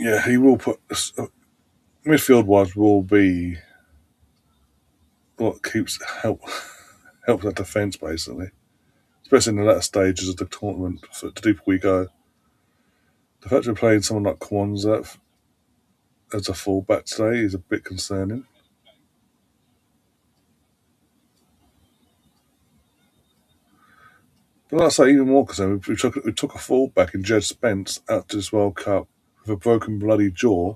Yeah, he will put midfield wise will be what helps that defence basically, especially in the latter stages of the tournament. For the deeper we go, the fact we're playing someone like Kwanzaa as a fullback today is a bit concerning. But like I say, even more concerning, we took a fullback in Jed Spence out to this World Cup with a broken bloody jaw,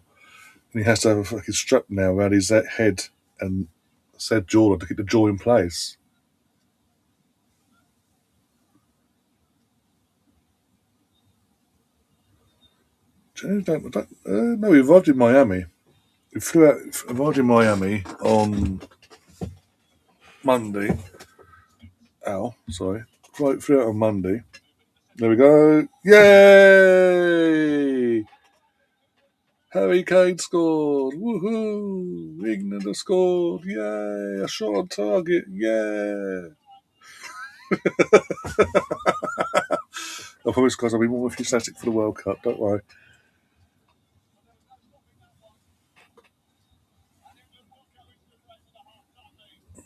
and he has to have a fucking strap now around his head and said jaw to keep the jaw in place. No, he arrived in Miami. He arrived in Miami on Monday. Sorry. Flew out on Monday. There we go. Yay! Harry Kane scored. Woohoo! England have scored. Yay! A shot on target. Yeah! I promise, guys, I'll be more enthusiastic for the World Cup. Don't worry.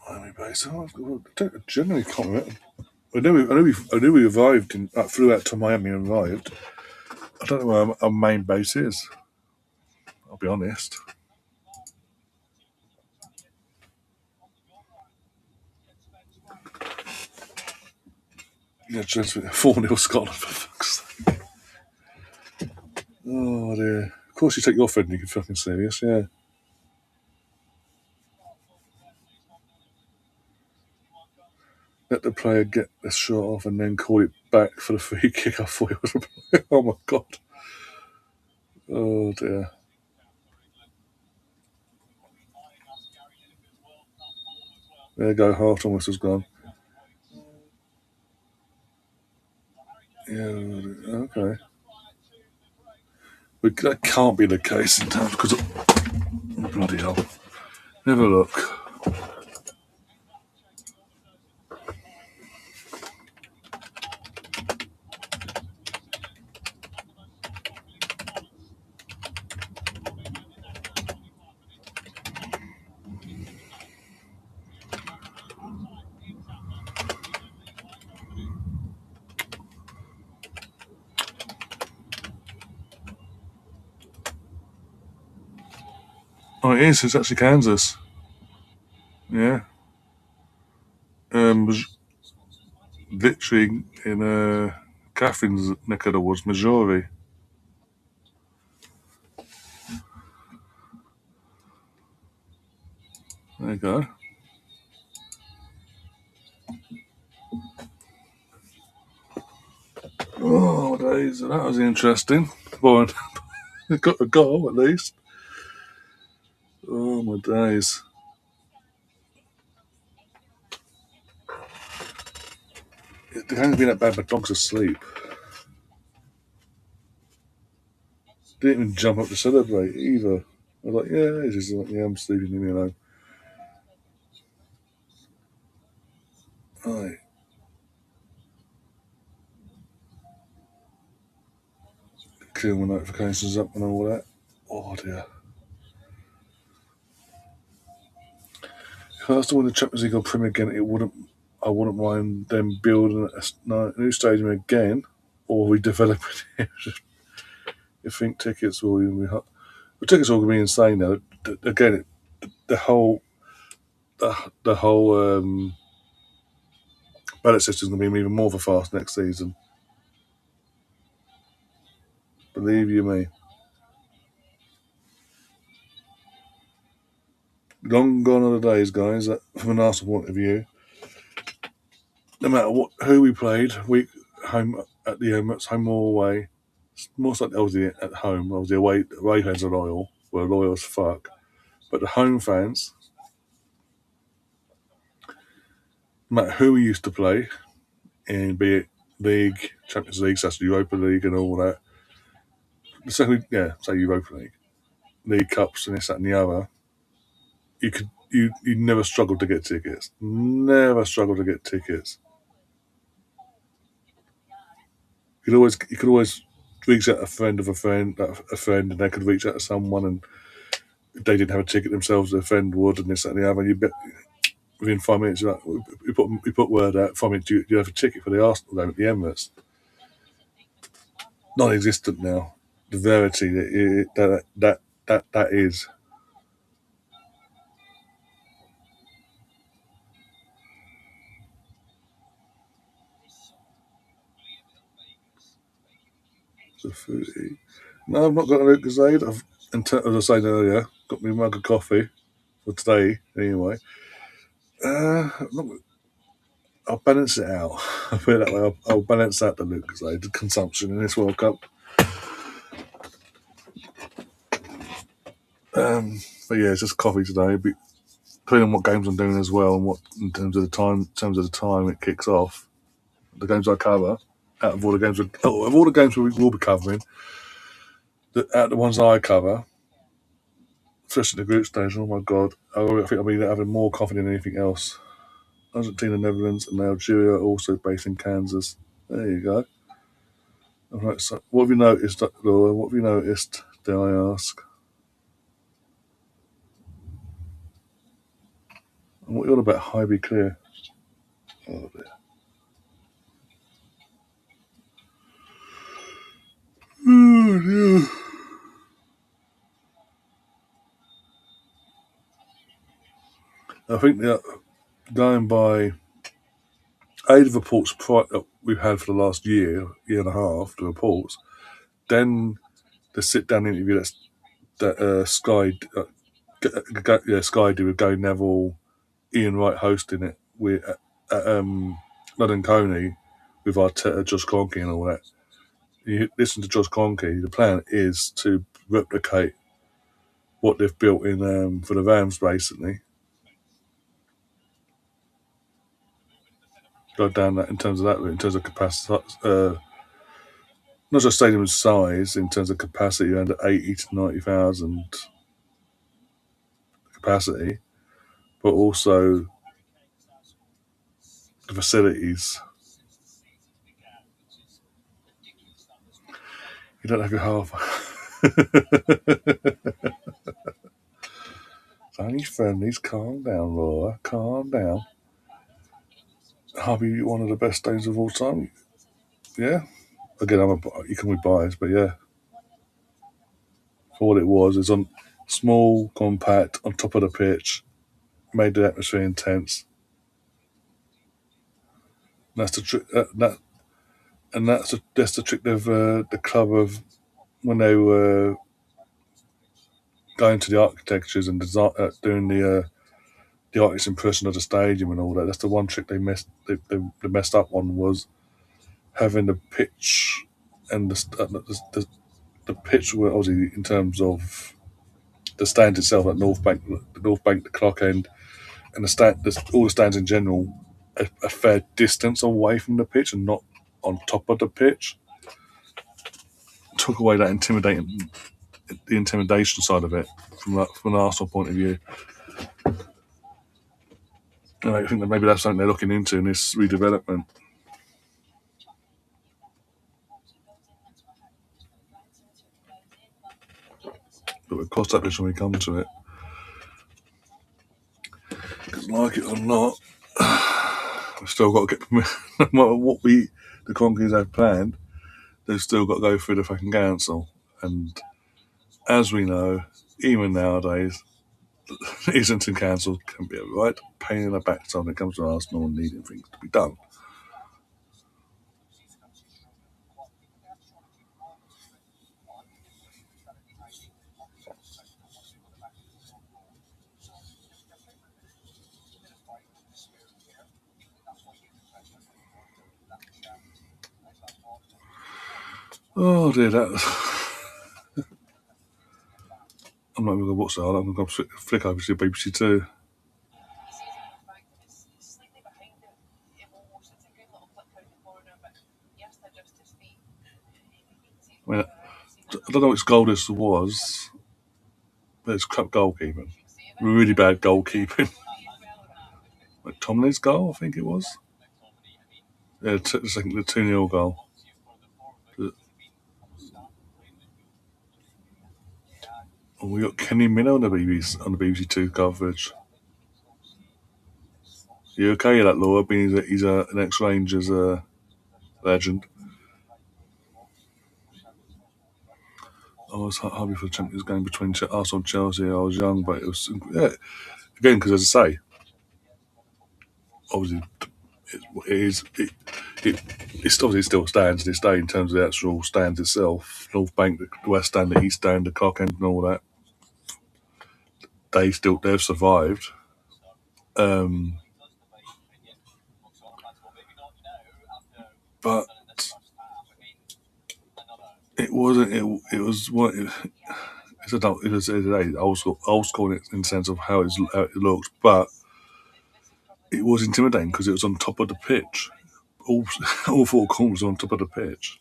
Miami base. I generally can't remember. I knew we arrived flew out to Miami and arrived. I don't know where our main base is. I'll be honest. Yeah, just 4-0 Scotland for fuck's sake. Oh dear. Of course you take your friend and you're fucking serious, yeah. Let the player get the shot off and then call it back for the free kick. I thought it was a play. Oh my god. Oh dear. There you go, half time whistle's gone. Yeah, okay. But that can't be the case in terms because bloody hell. Never look. Oh, it is. It's actually Kansas. Yeah. Was literally in Catherine's neck of the woods, Missouri. There you go. Oh, days. That was interesting. Boy, got a goal at least. Oh, my days. It hasn't been that bad. My dog's asleep. Didn't even jump up to celebrate either. I was like, yeah, he's just like, yeah, I'm sleeping, leave me alone. Right. Clear my notifications up and all that. Oh, dear. If I was to win the Champions League or Premier again, I wouldn't mind them building a new stadium again. or we develop it. You think tickets will be the tickets are going to be insane now. Again, the whole the whole ballot system is going to be even more of a farce next season. Believe you me. Long gone are the days, guys, that from an Arsenal point of view, no matter who we played, we home at the Emirates, home or away, most likely obviously at home, obviously away fans are loyal, we're loyal as fuck. But the home fans, no matter who we used to play, and be it League, Champions League, such as Europa League and all that, the second, say Europa League, League Cups and this, that and the other, you never struggled to get tickets. Never struggled to get tickets. You could always reach out a friend of a friend, and they could reach out to someone, and if they didn't have a ticket themselves, their friend would, and this that, and the other. And you bet within 5 minutes, you put word out. 5 minutes, you have a ticket for the Arsenal game at the Emirates. Non-existent now. The verity that is. So fruity. No, I've not got a Lucozade. As I said earlier, got me a mug of coffee for today anyway. Not, I'll balance it out. I'll put it that way. I'll balance out the Lucozade consumption in this World Cup. But yeah, it's just coffee today. But depending on what games I'm doing as well, and what in terms of the time it kicks off, the games I cover. Out of all the games we will be covering, out of the ones I cover, especially the group stage, oh my god, I think I'll be having more coffee than anything else. Argentina, Netherlands, and Algeria are also based in Kansas. There you go. All right, so what have you noticed, Laura? What have you noticed, dare I ask? And what are you on about high be clear? Oh dear. Oh, dear. I think that going by the reports that we've had for the last year and a half, the reports, then the sit down interview that Sky do with Gary Neville, Ian Wright hosting it with London Coney with Arteta, Josh Kroenke and all that. You listen to Josh Kroenke. The plan is to replicate what they've built in for the Rams, basically. Go down that in terms of that, in terms of capacity, not just stadium size, in terms of capacity, around 80 to 90,000 capacity, but also the facilities. You don't have your half. It's only friendlies. Calm down, Laura. Calm down. Harvey, one of the best days of all time. Yeah. Again, you can be biased, but yeah. For what it was, it's on small, compact, on top of the pitch, made the atmosphere intense. And that's the trick. That's the trick of the club of when they were going to the architectures and doing the artist's impression of the stadium and all that. That's the one trick they messed up on, was having the pitch and the pitch were obviously in terms of the stand itself, like North Bank, the clock end, and all the stands in general, a fair distance away from the pitch and not on top of the pitch. Took away that the intimidation side of it from an Arsenal point of view. And I think that maybe that's something they're looking into in this redevelopment. But we'll cross that bridge when we come to it. Because like it or not, we've still got to get permission. No matter what the Conquerors have planned, they've still got to go through the fucking council. And as we know, even nowadays, Islington Council can be a right pain in the backside when it comes to Arsenal and needing things to be done. Oh dear, I'm not even going to watch that. I'm going to flick over to BBC Two. I mean, I don't know which goal this was, but it's crap goalkeeping. Really bad goalkeeping. Like Tomlin's goal, I think it was. Yeah, the 2-0 goal. Oh, we got Kenny Miller on the BBC Two coverage. You okay with that, Laura? Being he's an ex-Rangers legend. I was happy for the Champions game between Arsenal and Chelsea. I was young, but it was again because, as I say, obviously it obviously still stands in its day in terms of the actual stand itself. North Bank, the West Stand, the East Stand, the Cock End, and all that. They've survived. But it wasn't. It was what. It's old school in the sense of how it looks, but it was intimidating because it was on top of the pitch. All four corners were on top of the pitch.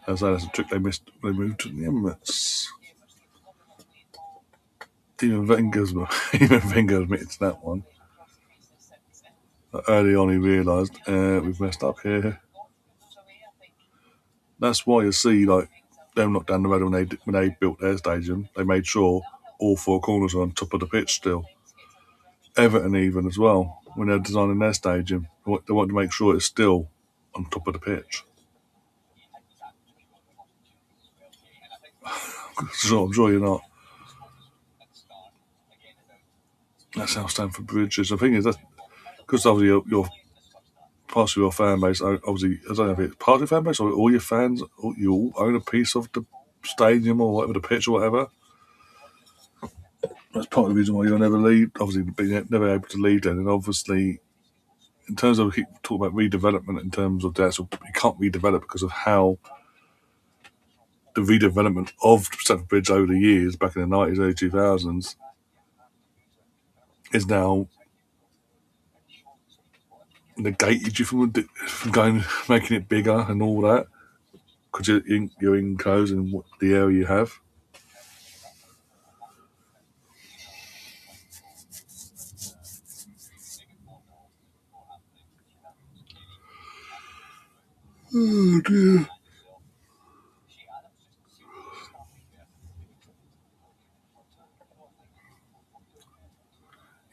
As that's a trick they missed. They moved to the Emirates. Even Wenger admitted to that one. Early on, he realised we've messed up here. That's why you see like them not down the road when they built their stadium. They made sure all four corners are on top of the pitch still. Everton even as well when they're designing their stadium, they want to make sure it's still on top of the pitch. I'm sure you're not. That's how Stamford Bridge is. The thing is that because obviously you're part of your fan base. Obviously, I don't know if it's part of your fan base or all your fans. You all own a piece of the stadium or whatever, the pitch or whatever. That's part of the reason why you'll never leave. Obviously, being never able to leave then, and obviously, in terms of talk about redevelopment, in terms of that, so you can't redevelop because of how the redevelopment of Stamford Bridge over the years, back in the 90s, early 2000s, is now negated you from going making it bigger and all that because you're enclosed in the area you have. Oh dear.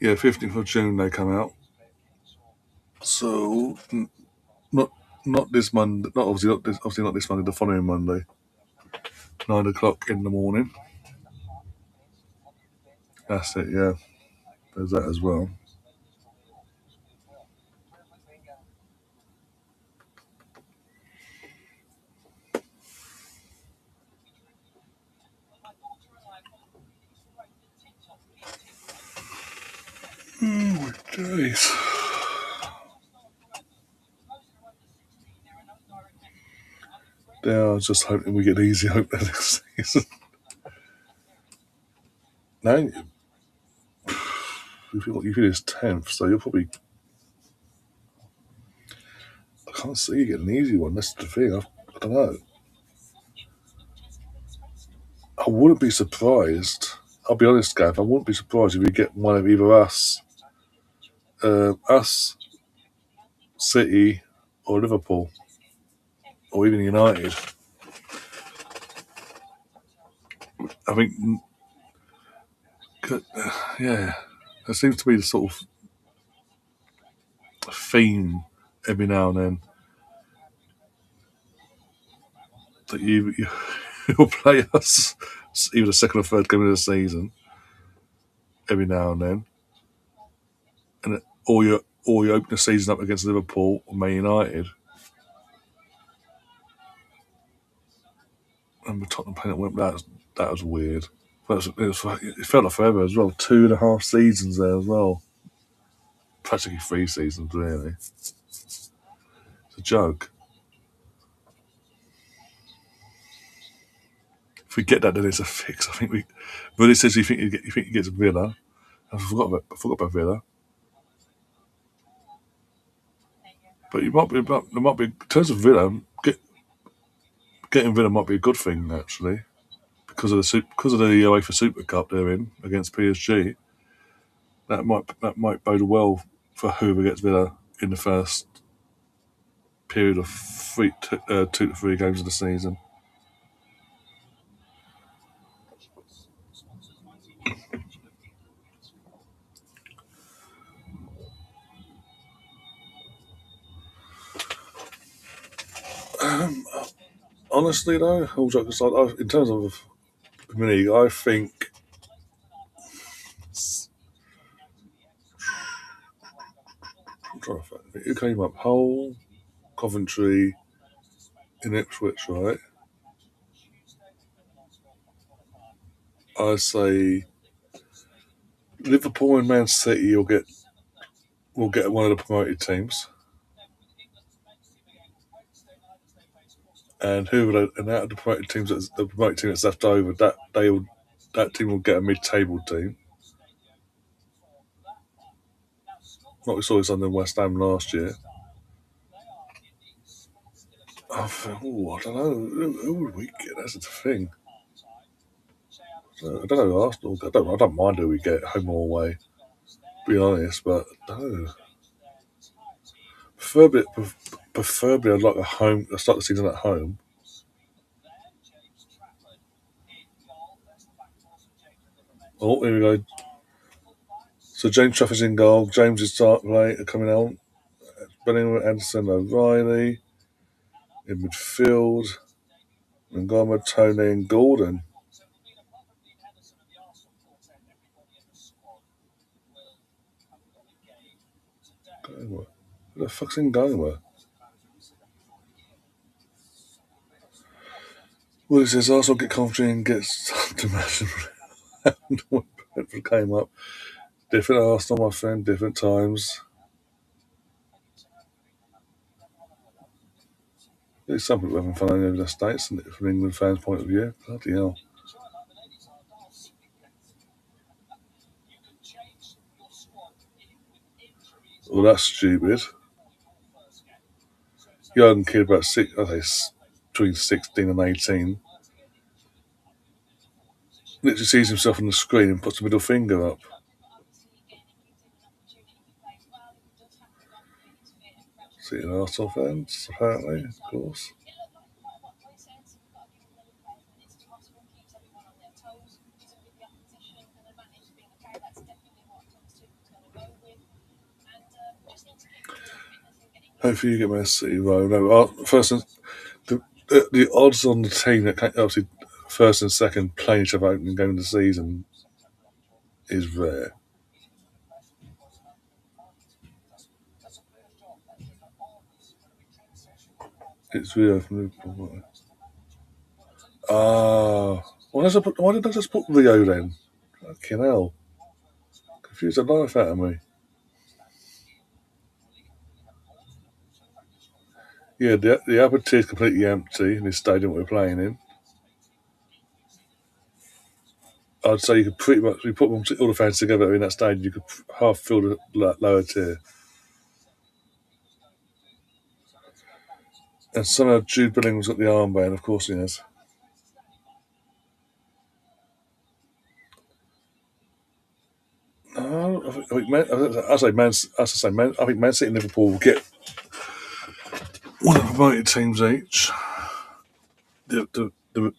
Yeah, 15th of June they come out. So not not this Monday, not obviously not this Monday, the following Monday, 9 o'clock in the morning. That's it. Yeah, there's that as well. Oh jeez. Yeah, I was just hoping we get an easy hope next season. Now you finish 10th, so you'll probably. I can't see you getting an easy one. That's the thing. I don't know. I wouldn't be surprised. I'll be honest, Gav. I wouldn't be surprised if we get one of either us, City, or Liverpool, or even United. I think, yeah, there seems to be the sort of theme every now and then that you'll play us either the second or third game of the season every now and then, and or you open the season up against Liverpool or Man United, and the Tottenham playing went that was weird. It felt like forever as well. 2.5 seasons there as well. Practically 3 seasons, really. It's a joke. If we get that, then it's a fix. I think we. Willie says you think he gets Villa. I forgot about Villa. But there might be in terms of Villa. Getting Villa might be a good thing actually because of the UEFA Super Cup they're in against PSG. That might bode well for whoever gets Villa in the first period of 2 to 3 games of the season. Um, Honestly, though, all jokes aside, in terms of me, I think I'm trying to find it. Who came up? Hull, Coventry, in Ipswich, right? I say Liverpool and Man City will get one of the promoted teams, and and out of the promoted team that's left over, that team will get a mid-table team. Like we saw this on the West Ham last year. I don't know. Who would we get? That's the thing. I don't know. Arsenal. I don't mind who we get, home or away. To be honest, but no. Preferably, preferably, I'd like a start the season at home. Oh, here we go. So James Trafford's in goal. James is coming out. Bellingham, Anderson, O'Reilly in midfield. Ngoma, Tony, and Gordon. Ngoma. Who the fuck's Ngoma? Well, he says Arsenal get Coventry and gets to Madison. Brentford came up. Different Arsenal, my friend, different times. There's some people having fun over the States and from England fans' point of view. Bloody hell. Well, that's stupid. Young kid, about between 16 and 18, literally sees himself on the screen and puts a middle finger up. See, an Arsenal fans, apparently, of course. Hopefully, you get Man City. Right? No, the odds on the team that obviously first and second playing each other opening game of the season is rare. It's real from Liverpool. Why did I just put Rio then? Fucking hell. Confused the life out of me. Yeah, the upper tier is completely empty in this stadium we're playing in. I'd say you could pretty much, we put all the fans together in that stadium, you could half fill the lower tier. And somehow Jude Bellingham's got the armband, of course he has. No, I think Man City and Liverpool will get one of the promoted teams each. The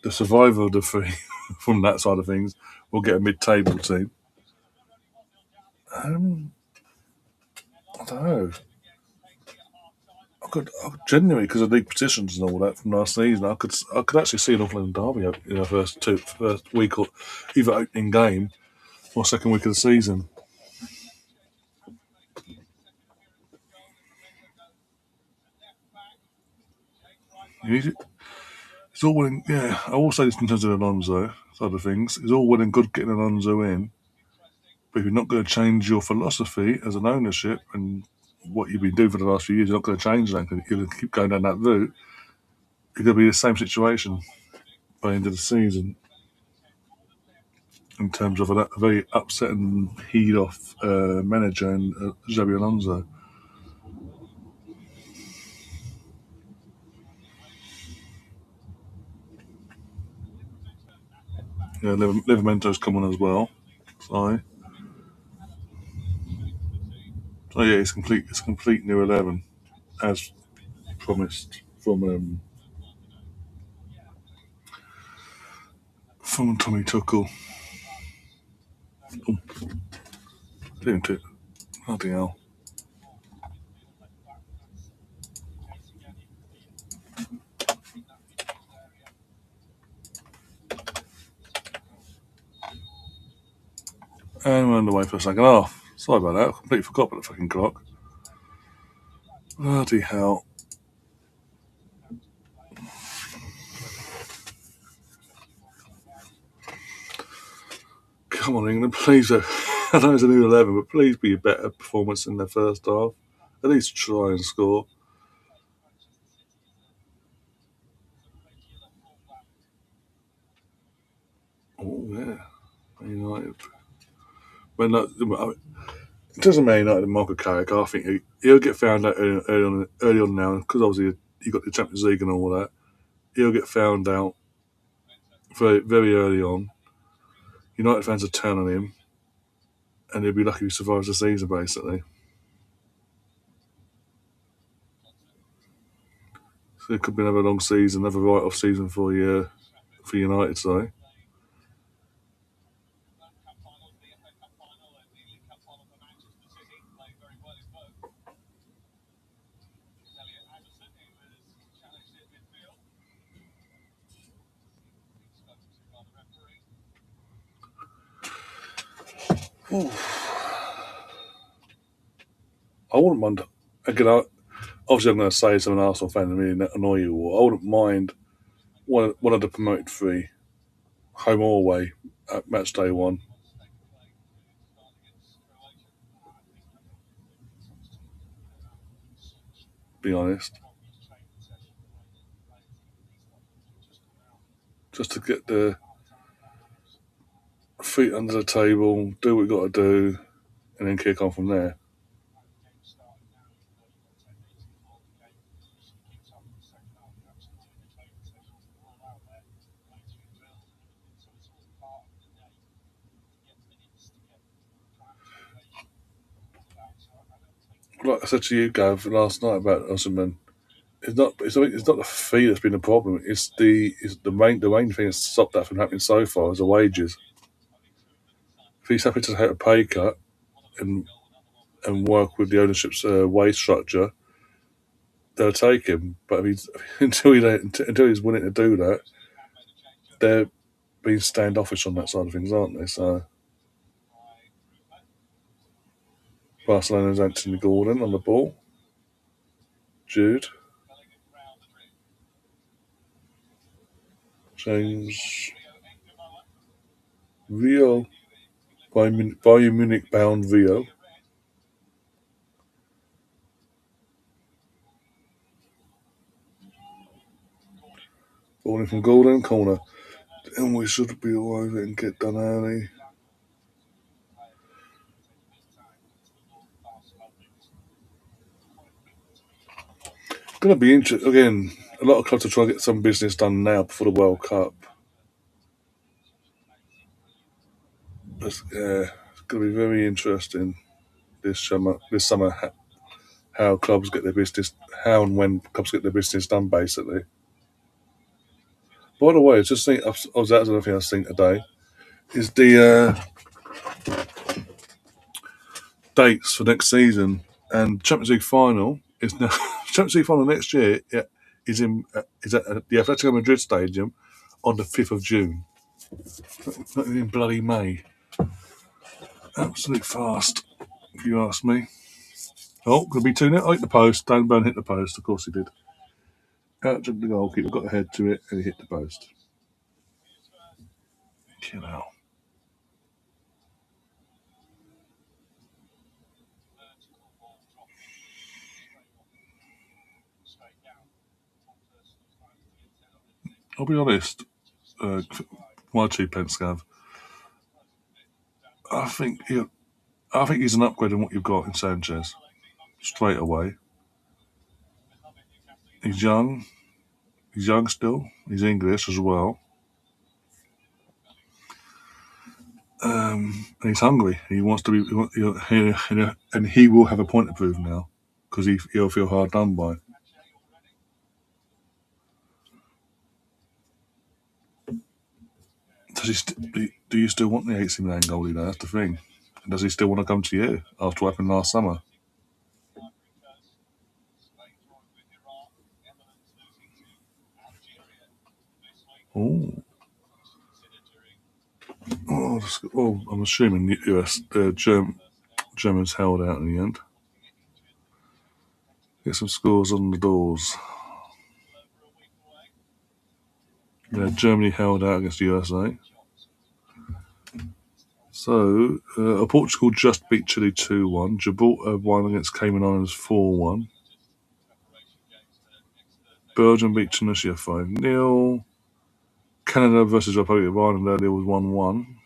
survivor of the three from that side of things will get a mid-table team. I don't know. I could genuinely, because of league positions and all that from last season, I could actually see an Auckland Derby in the first week or either opening game or second week of the season. It's all well and yeah. I will say this in terms of Alonso side of things. It's all well and good getting Alonso in, but if you're not going to change your philosophy as an ownership and what you've been doing for the last few years, you're not going to change that. You're going to keep going down that route. You're going to be in the same situation by the end of the season in terms of a very upset and heat off manager and Xabi Alonso. Yeah, Livermento's coming as well. So yeah, it's complete. It's a complete new 11 as promised from Tommy Tuchel. Oh, didn't it? Bloody hell. And we're underway for a second half. Sorry about that. I completely forgot about the fucking clock. Bloody hell. Come on, England, please. I know it's a new 11, but please be a better performance in the first half. At least try and score. Oh, yeah. United. When it doesn't Man United and Marco Carrick, I think he'll get found out early on now, because obviously you got the Champions League and all that. He'll get found out very, very early on. United fans will turn on him, and he'll be lucky if he survives the season, basically. So it could be another long season, another write-off season for United, sorry. Ooh. I wouldn't mind. Again, obviously, I'm going to say, as an Arsenal fan, and really annoy you all. I wouldn't mind one of the promoted three, home or away, at match day one. Be honest, just to get the feet under the table, do what we got to do, and then kick on from there. Like I said to you, Gav, last night about Osimhen, it's not the fee that's been the problem. It's the main thing that's stopped that from happening so far is the wages. If he's happy to take a pay cut and work with the ownership's wage structure, they'll take him. But if he's, until he's willing to do that, they're being standoffish on that side of things, aren't they? So Barcelona's Anthony Gordon on the ball, Jude, James, Rio, Bayern Munich bound Rio. Ball in from Gordon, corner. And we should be all over it and get done early. Going to be interesting. Again, a lot of clubs are trying to get some business done now before the World Cup. It's going to be very interesting this summer. How clubs get their business, how and when clubs get their business done, basically. By the way, I just think that's another thing I was thinking today is the dates for next season, and Champions League final is now Champions League final next year is at the Atletico Madrid Stadium on the 5th of June. Not in bloody May. Absolute fast, if you ask me. Oh, could be 2-0. Hit the post. Dan Burn hit the post. Of course he did. Out jumped the goalkeeper, got the head to it, and he hit the post. You know. I'll be honest. My 2 pence, Gav. I think he's an upgrade on what you've got in Sanchez. Straight away. He's young. He's young still. He's English as well. And he's hungry. He wants to be. And he will have a point to prove now because he'll feel hard done by. Do you still want the AC Milan goalie though? That's the thing. Does he still want to come to you after what happened last summer? Oh, I'm assuming the Germans held out in the end. Get some scores on the doors. Yeah, Germany held out against the USA. So, Portugal just beat Chile 2-1. Gibraltar won against Cayman Islands 4-1. Belgium beat Tunisia 5-0. Canada versus Republic of Ireland earlier was 1-1.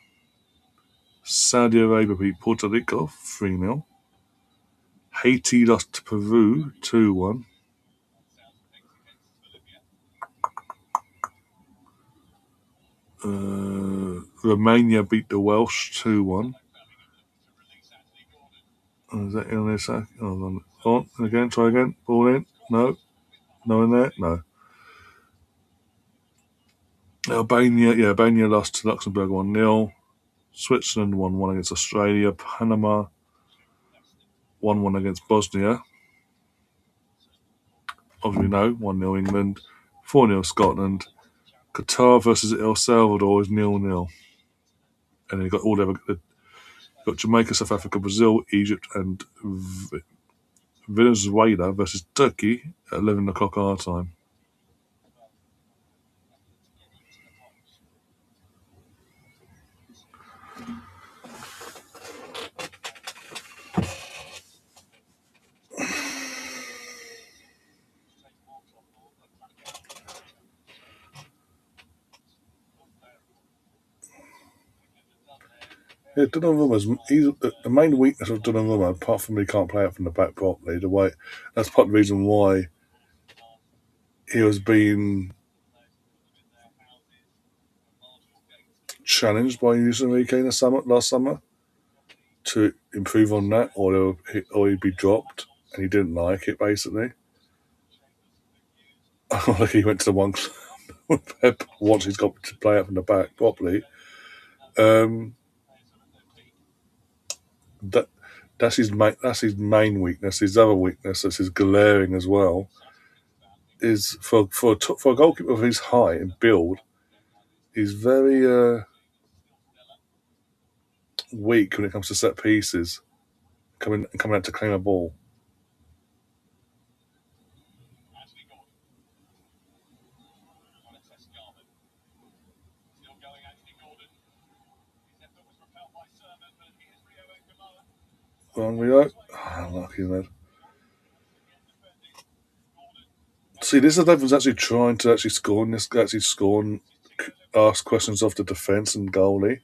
Saudi Arabia beat Puerto Rico 3-0. Haiti lost to Peru 2-1. Romania beat the Welsh 2-1. Is that in there? On again, try again. Ball in. No. No in there? No. Albania lost to Luxembourg 1-0. Switzerland 1-1 against Australia. Panama 1-1 against Bosnia. Obviously, no. 1-0 England. 4-0 Scotland. Qatar versus El Salvador is 0-0. And then you got got Jamaica, South Africa, Brazil, Egypt, and Venezuela versus Turkey at 11 o'clock our time. Yeah, he's the main weakness of Donnarumma, apart from he can't play it from the back properly. That's part of the reason why he was being challenged by Harry Kane last summer to improve on that, or he'd be dropped, and he didn't like it basically. Like he went to the one club with Pep once he's got to play it from the back properly. That that's his main weakness. His other weakness, that's his glaring as well, is for a goalkeeper of his height and build, he's very weak when it comes to set pieces, coming out to claim a ball. On we go. Lucky lad. See, this is the difference actually trying to actually score and ask questions of the defence and goalie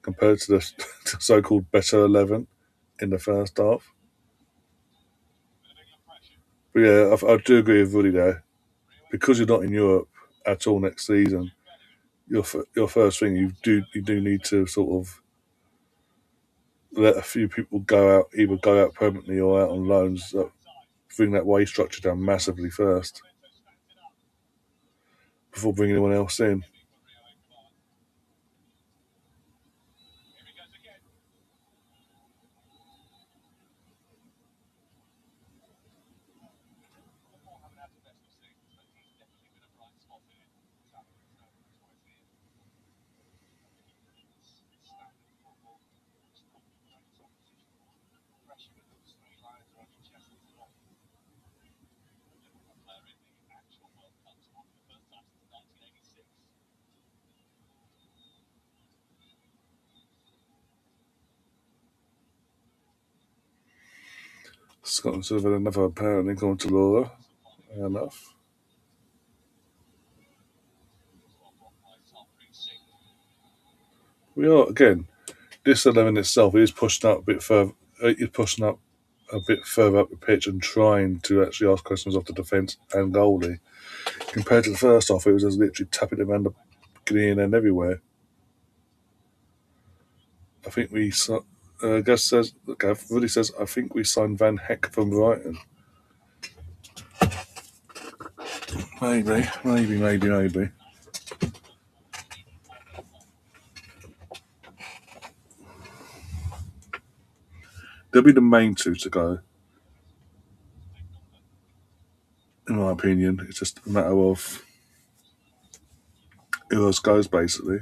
compared to the so-called better 11 in the first half. But yeah, I do agree with Woody there. Because you're not in Europe at all next season, your first thing you do need to sort of let a few people either go out permanently or out on loans. Bring that wage structure down massively first before bringing anyone else in. Scotland Silver, another apparently, according to Laura. Fair enough. We are, again, this 11 itself is pushing up a bit further. Is pushing up a bit further up the pitch and trying to actually ask questions of the defence and goalie. Compared to the first half, it was just literally tapping it around the beginning and everywhere. I think we. Gus says, Gav really says, I think we signed Van Heck from Brighton. Maybe. They'll be the main two to go, in my opinion. It's just a matter of who else goes, basically.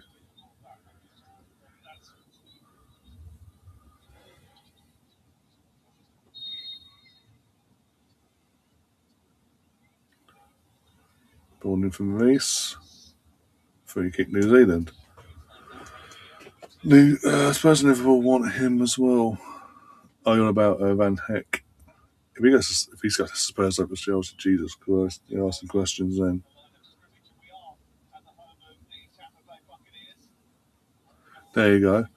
Born in from Reese. Free kick New Zealand. I suppose Liverpool want him as well. Oh, you're on about Van Heck. If he's got to Spurs up to Chelsea, Jesus Christ, you're asking questions then. There you go.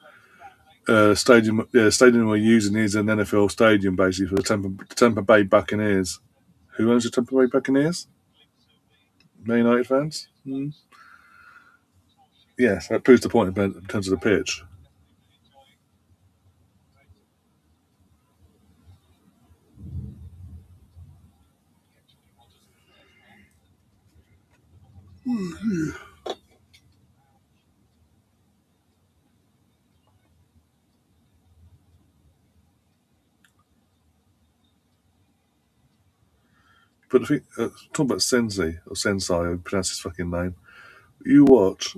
The stadium we're using is an NFL stadium basically for the Tampa Bay Buccaneers. Who owns the Tampa Bay Buccaneers? Man United fans? Yes, that proves the point in terms of the pitch. But the thing, talking about Sensei, or Sensei, I pronounce his fucking name. You watch,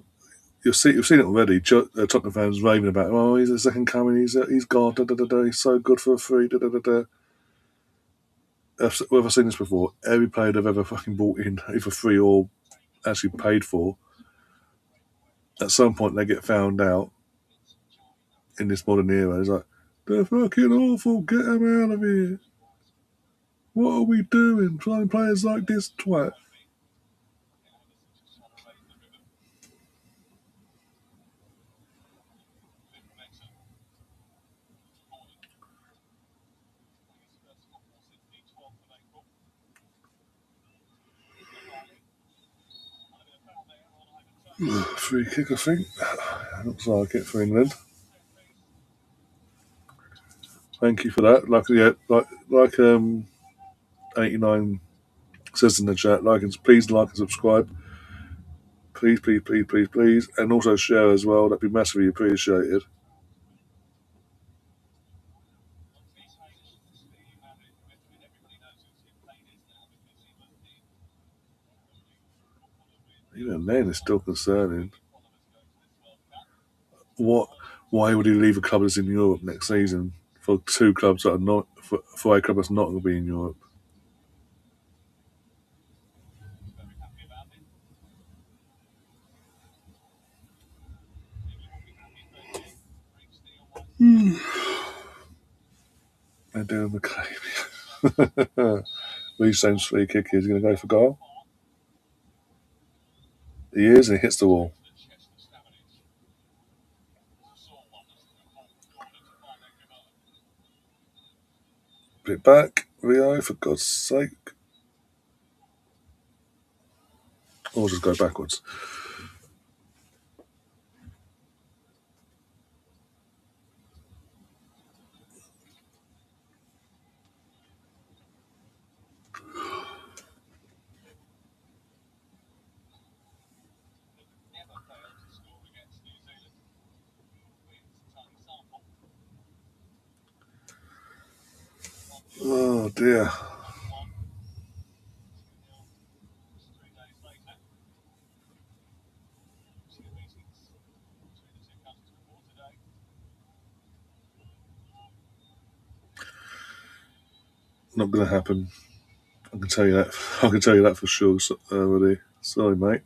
you've seen it already. Tottenham fans raving about, oh, he's the second coming, he's God, he's so good for a free, da da da da. I've seen this before. Every player they've ever fucking bought in, either free or actually paid for, at some point they get found out in this modern era. It's like, they're fucking awful, get them out of here. What are we doing? Trying players like this twat. Free kick, I think. Looks like it for England. Thank you for that. Like 89 says in the chat, please like and subscribe. Please. And also share as well. That'd be massively appreciated. Even then, it's still concerning. What? Why would he leave a club that's in Europe next season for two clubs that are not for a club that's not going to be in Europe? They're doing McCabe. Lee James free kick. He's going to go for goal. He is, and he hits the wall. Put it back, Rio, for God's sake. Or just go backwards. Oh dear. Not going to happen. I can tell you that. I can tell you that for sure, already. Sorry, mate.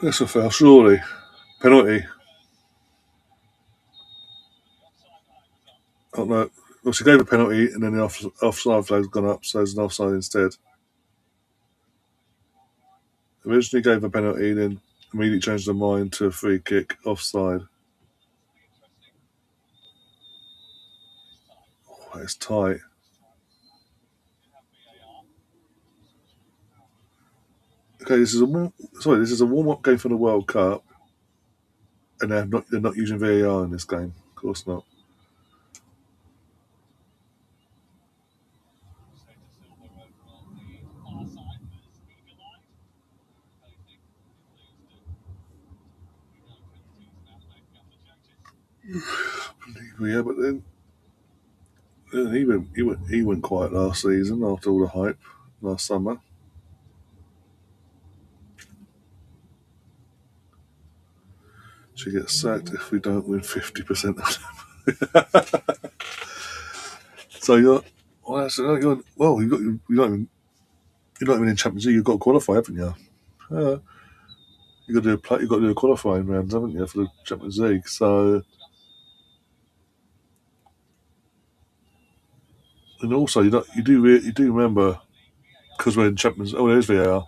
That's a foul, surely. Penalty. Oh no. Well, she gave a penalty and then the offside flag's gone up, so it's an offside instead. Originally gave a penalty, then immediately changed their mind to a free kick offside. Oh, it's tight. Okay, this is a warm up game for the World Cup, and they're not using VAR in this game. Of course not. Yeah, but then he went quiet last season after all the hype last summer. She gets sacked if we don't win 50% of them. So you're not even in Champions League. You've got to qualify, haven't you? You've got to do a qualifying round, haven't you, for the Champions League? So, and also you do remember, because we're in Champions. Oh, there's VAR.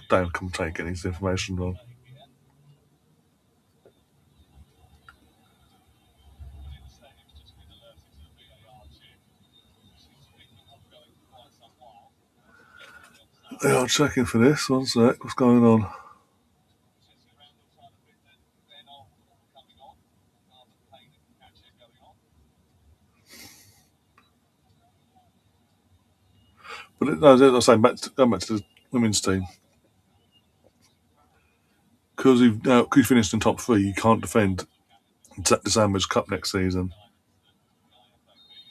Damn, come take getting this information on. Yeah, I'm checking for this. One sec. What's going on? But no, I was saying going back to the women's team, because you finished in top three, you can't defend the Sandwich Cup next season.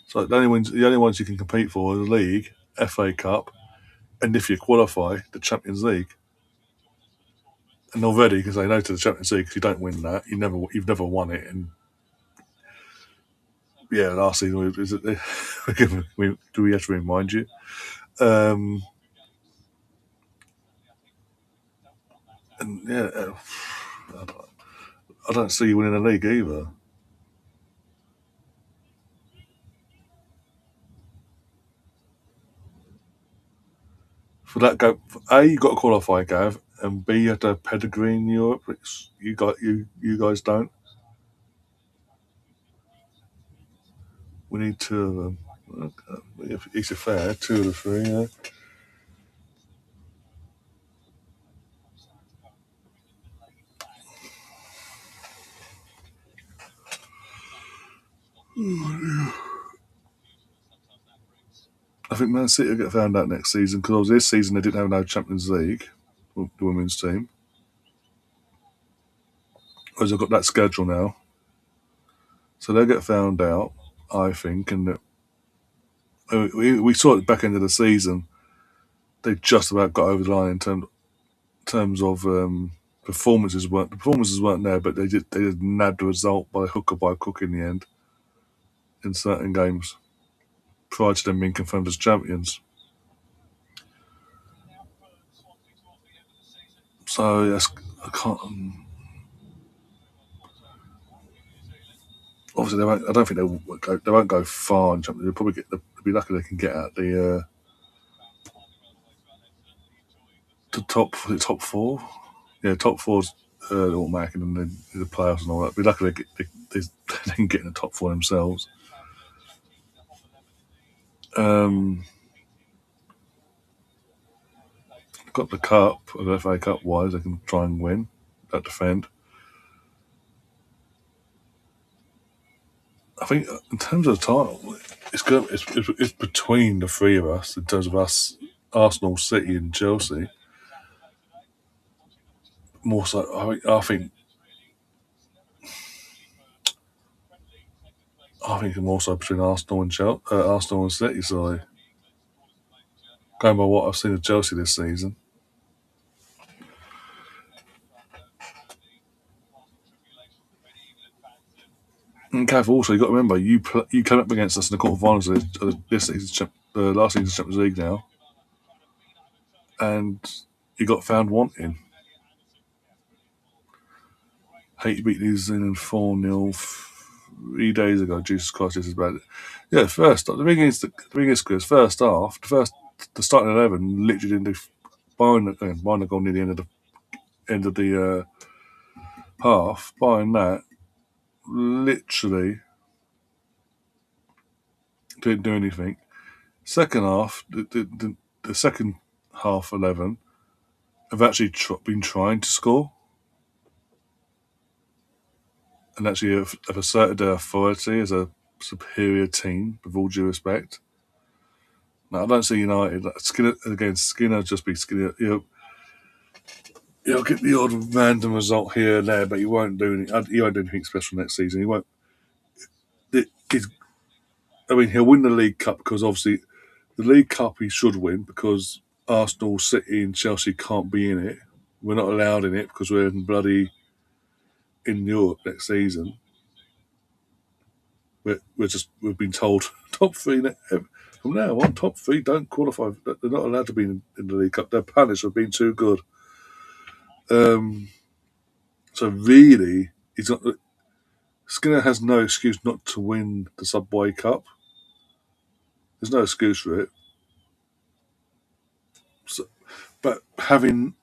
So the only ones you can compete for are the league, FA Cup, and if you qualify, the Champions League. And already, because they know to the Champions League, if you don't win that, you've never won it. And yeah, last season is it? Do we have to remind you? Um, and yeah, I don't see you winning a league either. For that go, A, you got to qualify, Gav, and B, you have to have pedigree in Europe, which you guys don't. We need two of them. If it's fair, two of the three. Yeah. I think Man City will get found out next season because this season they didn't have no Champions League, the women's team. Whereas they've got that schedule now, so they'll get found out. I think, and we saw at the back end of the season they just about got over the line in terms of performances. The performances weren't there, but they did nab the result by hook or by crook in the end in certain games prior to them being confirmed as champions. So yes, I can't. Obviously, they won't. I don't think they won't go far in Champions. They'll be lucky they can get out the top four. Yeah, top four's automatic, and then the playoffs and all that. Be lucky they can get in the top four themselves. Um, got the cup, the FA Cup wise, they can try and win that defend. I think in terms of the title, it's between the three of us in terms of us, Arsenal, City, and Chelsea. More so, I think more so between Arsenal and City. Sorry, going by what I've seen of Chelsea this season. And Cav, also you got to remember you came up against us in the quarterfinals of this season's last season's Champions League now, and he got found wanting. Haiti beat New Zealand 4-0 3 days ago. Jesus Christ, this is bad. Yeah, the thing is, Chris, first half, the starting 11 literally didn't do barring the goal near the end of the half. Barring that, literally didn't do anything. Second half, the second half 11 have actually been trying to score and actually have asserted their authority as a superior team, with all due respect. Now, I don't see United. Skinner just be Skinner. He'll get the odd random result here and there, but he won't do anything. He won't do anything special next season. He won't. He's, I mean, he'll win the League Cup because obviously the League Cup he should win because Arsenal, City, and Chelsea can't be in it. We're not allowed in it because we're in Europe next season. We've been told top three from now on. Top three don't qualify. They're not allowed to be in the League Cup. They're punished for being too good. So really, he's not. Skinner has no excuse not to win the Subway Cup. There's no excuse for it. So, but having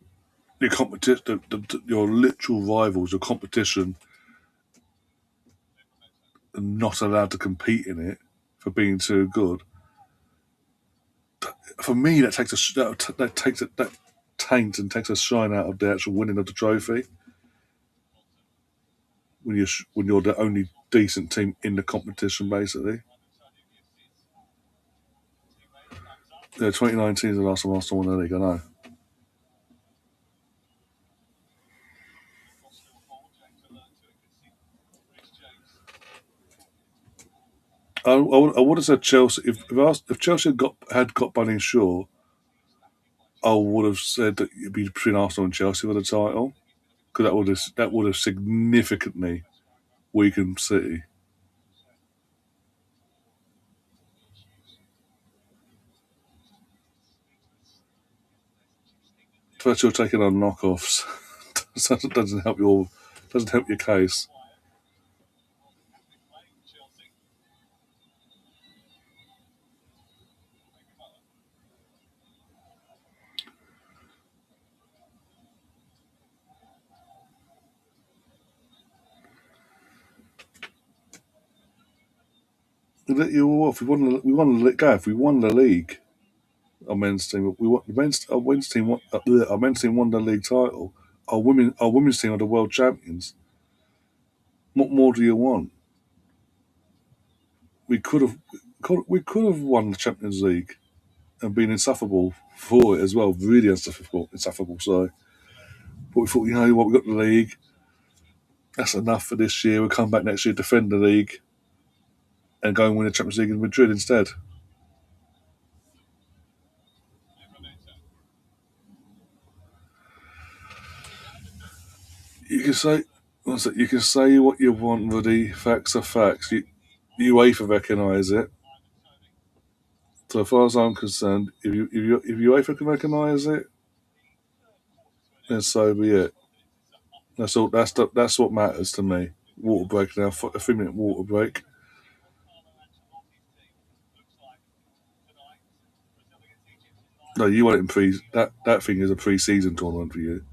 your competition, your literal rivals, your competition, and not allowed to compete in it for being too good. For me, that taints and takes a shine out of the actual winning of the trophy. When you're the only decent team in the competition, basically. Yeah, 2019 is the last time Arsenal won the league. I know. I would have said Chelsea. If Chelsea had got Bunny Shaw, I would have said that it'd be between Arsenal and Chelsea for the title because that would have significantly weakened City. But you're taking on knockoffs. doesn't help your case. You off. We won the league. Our men's team. We won, the men's, our men's team. Our men's team won the league title. Our women's team are the world champions. What more do you want? We could have won the Champions League and been insufferable for it as well. Really insufferable. So, but we thought, you know what, we got the league. That's enough for this year. We'll come back next year, defend the league, and go and win the Champions League in Madrid instead. You can say, you can say what you want, Ruddy. Facts are facts. UEFA recognise it. So as far as I'm concerned, if UEFA can recognise it, then so be it. That's all. That's what matters to me. Water break now. A 3 minute water break. No, you want it in pre. That thing is a pre-season tournament for you.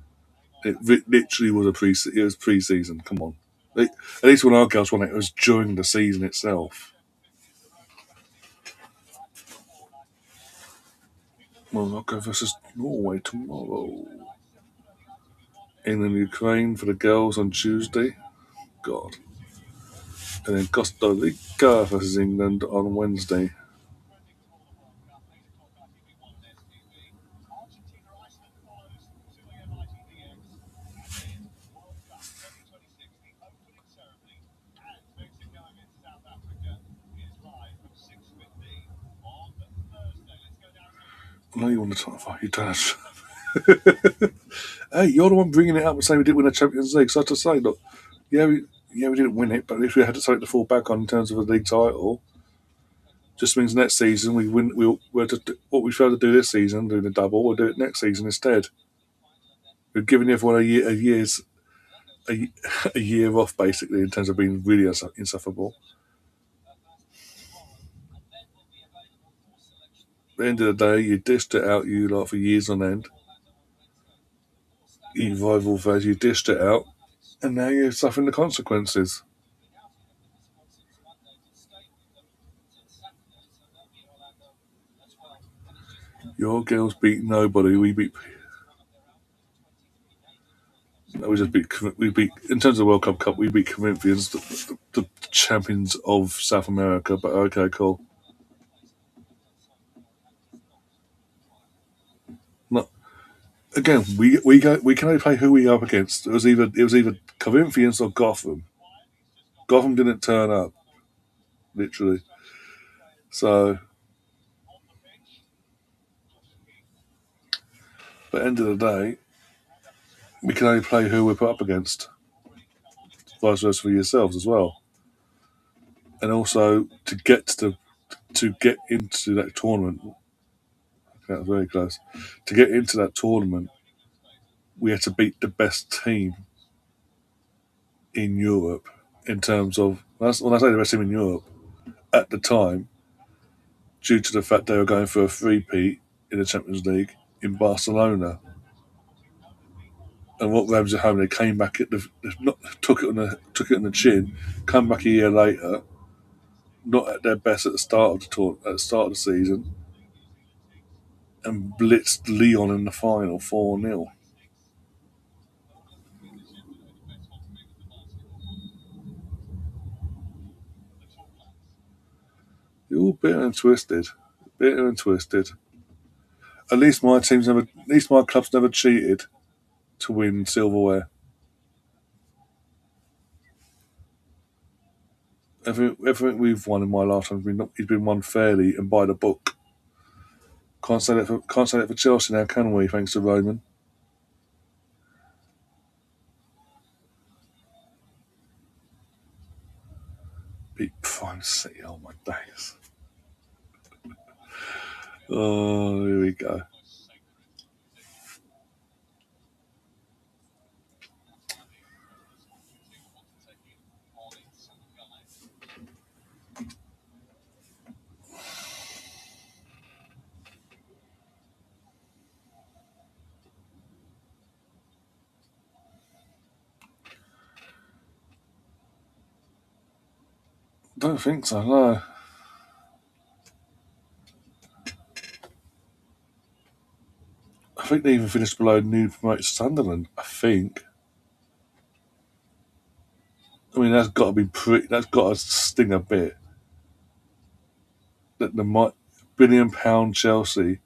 Literally was a pre. It was pre-season. Come on. At least when our girls won it, it was during the season itself. Morocco versus Norway tomorrow. England Ukraine for the girls on Tuesday. God. And then Costa Rica versus England on Wednesday. I know you want to talk about you don't. Hey, you're the one bringing it up and saying we didn't win the Champions League. So to say, look, yeah, we didn't win it, but if we had something to fall back on in terms of a league title, Just means next season we win. We're to, what we failed to do this season, doing the double, we'll do it next season instead. We're giving everyone a, a year off basically in terms of being really insufferable. At the end of the day, you dished it out, you lot, for years on end. You rival fans, you dished it out, and now you're suffering the consequences. Your girls beat nobody. We beat in terms of the World Cup. We beat Corinthians, the champions of South America. But okay, cool. No, again, we can only play who we up against. It was either Corinthians or Gotham. Gotham didn't turn up, literally. So, but at the end of the day, we can only play who we're put up against. Vice versa for yourselves as well. And also to get into that tournament, that was very close. To get into that tournament, we had to beat the best team in Europe in terms of when I say the best team in Europe at the time, due to the fact they were going for a three-peat in the Champions League in Barcelona. And what Rams at home, they came back at not took it on the chin, come back a year later, not at their best at the start of the tour, at the start of the season, and blitzed Leon in the final 4-0. You're all bitter and twisted, bitter and twisted. At least my club's never cheated to win silverware. Everything we've won in my lifetime has been won fairly and by the book. Can't say that for Chelsea now, can we? Thanks to Raymond. Beat Prime City. Oh my days. Oh, here we go. Don't think so. No. I think they even finished below new promoted Sunderland. I think. I mean, that's got to be pretty. That's got to sting a bit. That the £1 billion Chelsea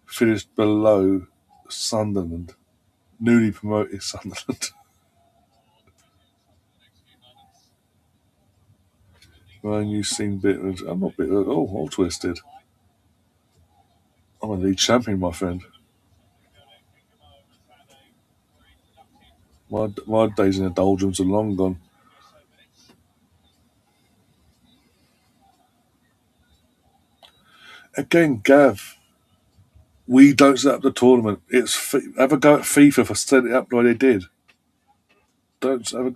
finished below Sunderland, newly promoted Sunderland. Ryan, you seem bitter. I'm not bitter at all twisted. I'm a league champion, my friend. My days in the doldrums are long gone. Again, Gav, we don't set up the tournament. Have a go at FIFA for setting it up the way they did. Don't have a,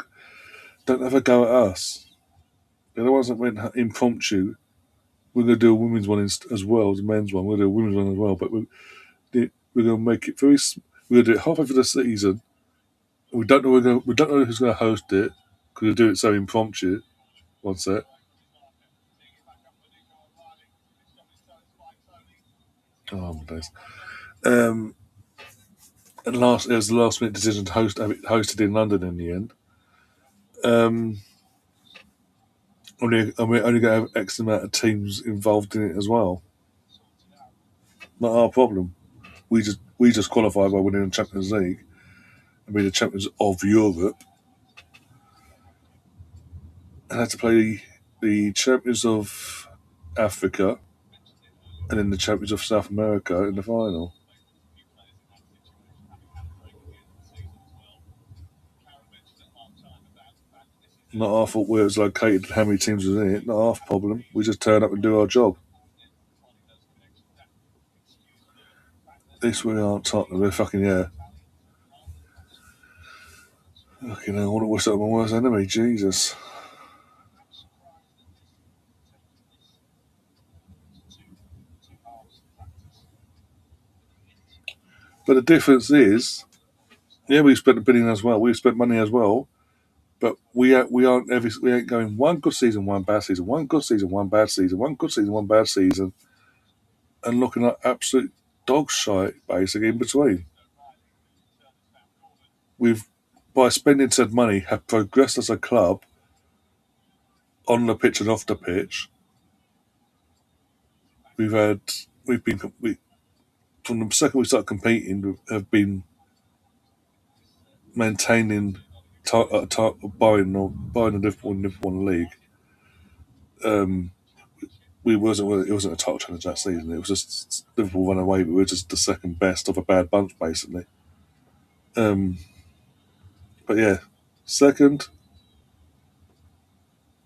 don't have a go at us. They're the ones that went impromptu. We're going to do a women's one as well as a men's one. We're going to do a women's one as well, but we're going to make it We're going to do it halfway through the season. We don't know who's going to host it because we do it so impromptu. One sec. Oh my days. Um, it was the last minute decision to have it hosted in London in the end. Um, and we're only going to have X amount of teams involved in it as well. Not our problem. We just qualify by winning the Champions League and be the champions of Europe, and had to play the champions of Africa and then the champions of South America in the final. Not our fault where it's located and how many teams was in it. Not our problem. We just turn up and do our job. At least we aren't Tottenham. We're fucking, yeah. Fucking hell, what was that my worst enemy? Jesus. But the difference is, yeah, we spent a billion as well. We've spent money as well. But we ain't going one good season, one bad season, one good season, one bad season, one good season, one bad season, and looking at absolute dog shite basically in between. We've by spending said money have progressed as a club on the pitch and off the pitch. We've had we've been we, from the second we started competing, we have been maintaining buying the Liverpool league. Um, it wasn't a title challenge that season. It was just Liverpool run away, but we were just the second best of a bad bunch basically. Um, but yeah, second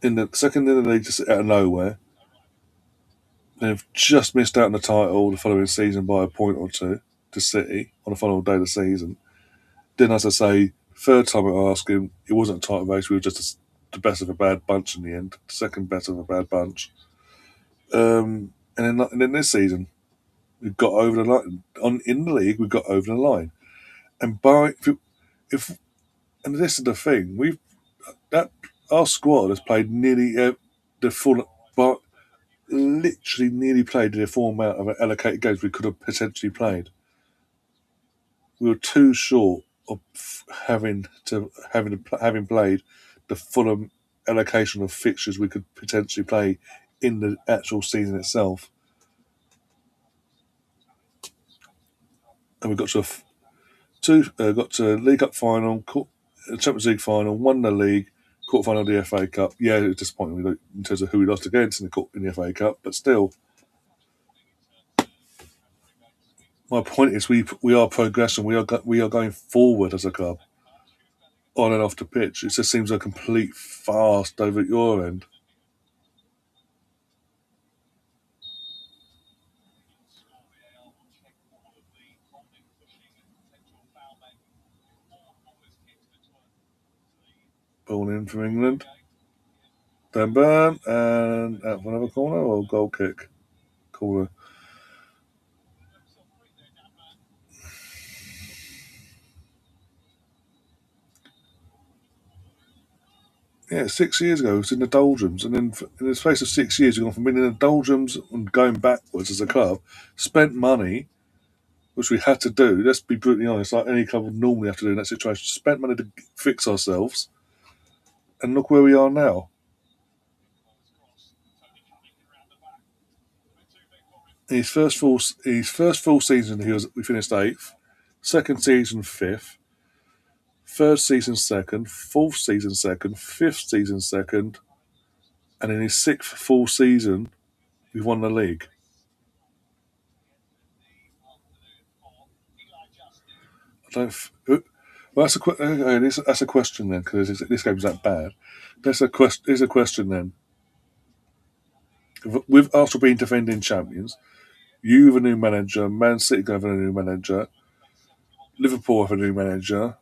in the league just out of nowhere. They've just missed out on the title the following season by a point or two to City on the final day of the season. Then, as I say, third time I asked him, it wasn't a title race. We were just the best of a bad bunch in the end, second best of a bad bunch. And then this season, we've got over the line. In the league, we've got over the line. And if and this is the thing, that our squad has played nearly the full, but literally nearly played the full amount of allocated games we could have potentially played. We were too short of having played the full allocation of fixtures we could potentially play in the actual season itself. And we got to got to League Cup final, Champions League final, won the league, quarter final of the FA Cup. Yeah, it was disappointing in terms of who we lost against in the FA Cup, but still, my point is we are progressing. We are going forward as a club on and off the pitch. It just seems a complete fast over at your end. Ball in from England. Dan Burn and out for another corner or goal kick. Corner. Yeah, 6 years ago, it was in the doldrums, and then in the space of 6 years, we've gone from being in the doldrums and going backwards as a club, spent money, which we had to do. Let's be brutally honest, like any club would normally have to do in that situation. Spent money to fix ourselves, and look where we are now. His first full season, we finished eighth. Second season, fifth. Third season, second. Fourth season, second. Fifth season, second. And in his sixth full season, we won the league. I don't. Well, that's a question then, because this game's that bad. Here's a question then. With Arsenal being defending champions, you have a new manager, Man City have a new manager, Liverpool have a new manager,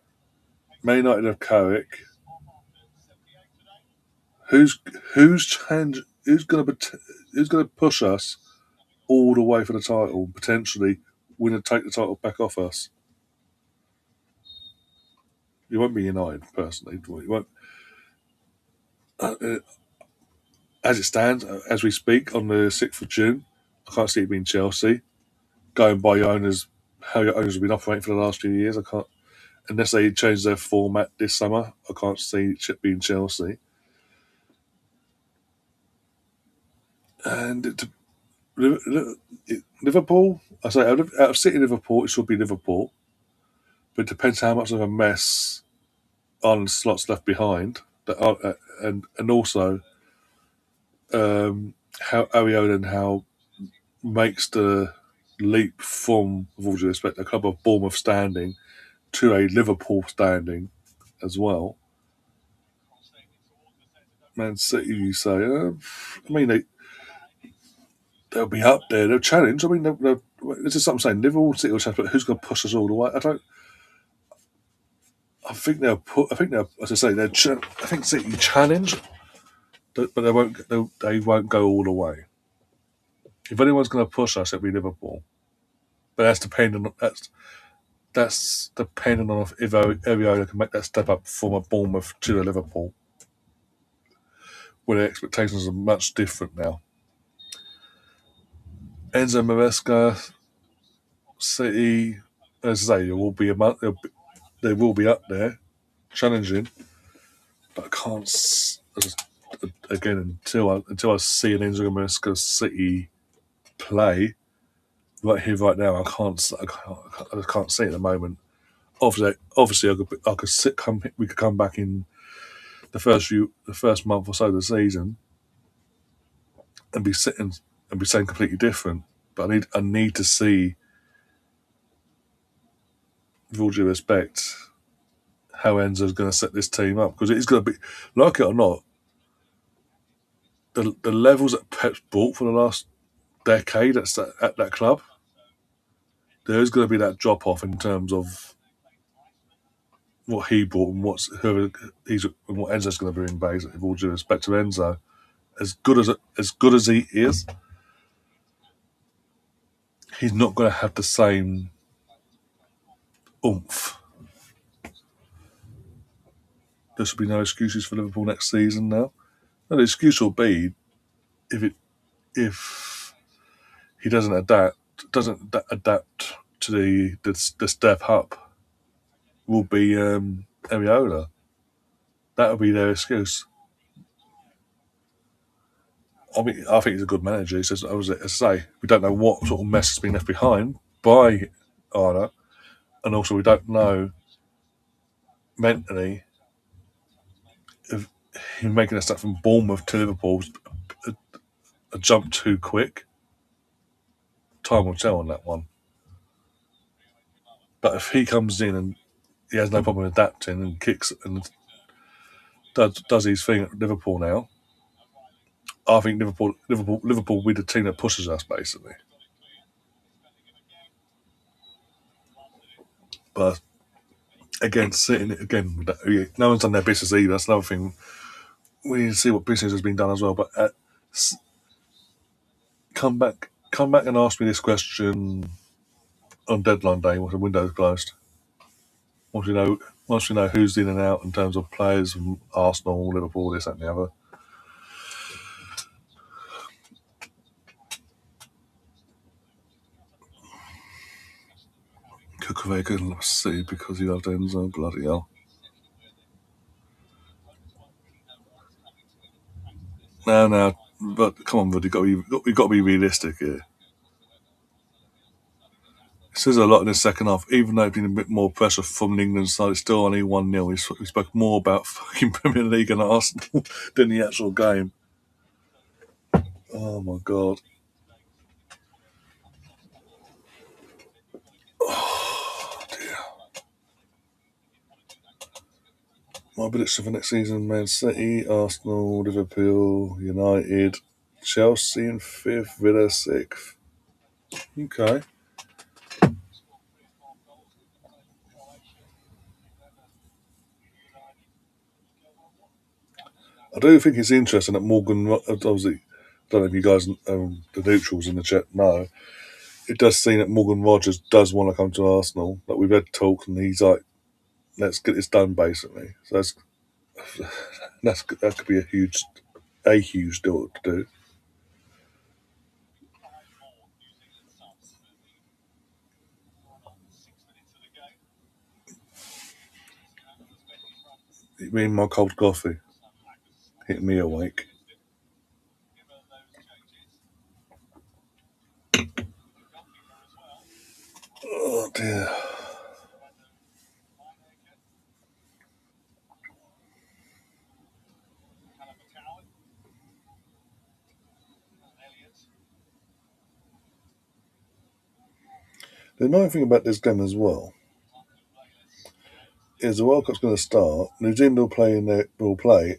Man United have Carrick. Who's who's change, who's gonna push us all the way for the title? Potentially, win and take the title back off us. You won't be United personally. You won't. Uh, as it stands, as we speak, on the 6th of June, I can't see it being Chelsea. Going by your owners, how your owners have been operating for the last few years, I can't. Unless they change their format this summer, I can't see it being Chelsea. And Liverpool, I say out of City, Liverpool, it should be Liverpool, but it depends how much of a mess Arnold Slot's left behind. And also how Ariel and how makes the leap from, with all due respect, a club of Bournemouth standing to a Liverpool standing as well. Man City, you say? I mean, they'll be up there. They'll challenge. I mean, this is something I'm saying. Liverpool, City will challenge, but who's going to push us all the way? I don't. I think they'll put. I think they'll, as I say, I think City challenge, but they won't. They won't go all the way. If anyone's going to push us, it'll be Liverpool. But that's depending on if Ariola can make that step up from a Bournemouth to a Liverpool, where the expectations are much different now. Enzo Maresca, City, as I say, they will be up there challenging, but I can't. Again, until I see an Enzo Maresca City play right here, right now, I just can't see it at the moment. Obviously, we could come back in the first month or so of the season and be sitting and be saying completely different. But I need to see, with all due respect, how Enzo's going to set this team up because it's going to be, like it or not, the levels that Pep's brought for the last decade at that club, there is going to be that drop off in terms of what he brought and what Enzo's going to bring. Basically, with all due respect to Enzo, as good as he is, he's not going to have the same oomph. There should be no excuses for Liverpool next season now. No, the excuse will be if he doesn't adapt to the step up, will be Ariola. That'll be their excuse. I think he's a good manager. He says, as I say, we don't know what sort of mess has been left behind by Arda, and also we don't know mentally if him making a step from Bournemouth to Liverpool was a jump too quick. Time will tell on that one. But if he comes in and he has no problem adapting and kicks and does his thing at Liverpool now, I think Liverpool will be the team that pushes us basically. But again, sitting again, no one's done their business either. That's another thing. We need to see what business has been done as well. But come back and ask me this question on deadline day when the window's closed. Once we know, once we know who's in and out in terms of players from Arsenal, Liverpool, this, that, and the other. Kukureka City because he loved Enzo. Bloody hell! No, no, but come on, bud. You've got to be realistic here. It says a lot in the second half. Even though it's been a bit more pressure from the England side, it's still only 1-0. We spoke more about fucking Premier League and Arsenal than the actual game. Oh my god. Oh dear. My prediction for next season: Man City, Arsenal, Liverpool, United, Chelsea in fifth, Villa sixth. Okay. I do think it's interesting that obviously, I don't know if you guys, the neutrals in the chat know, it does seem that Morgan Rogers does want to come to Arsenal. Like we've had talk, and he's like, "Let's get this done," basically. So that could be a huge deal to do. Me and my cold coffee hit me awake. Oh dear. The annoying thing about this game as well, is the World Cup's going to start. New Zealand will play,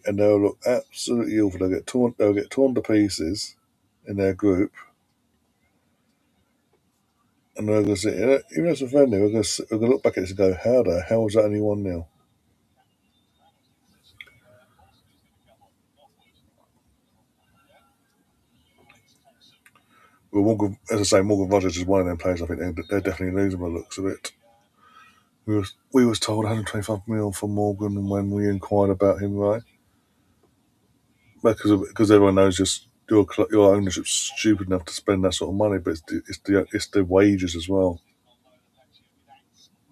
and they'll look absolutely awful. They'll get torn. They'll get torn to pieces in their group, and they're going to sit. Even as a friendly, we're going to look back at this and go, "How the hell was that only 1-0?" Well, Morgan, as I say, Morgan Rogers is one of them players. I think they're definitely losing by the looks of it. We was told 125 million for Morgan when we inquired about him, right? Because everyone knows just your ownership's stupid enough to spend that sort of money, but it's the wages as well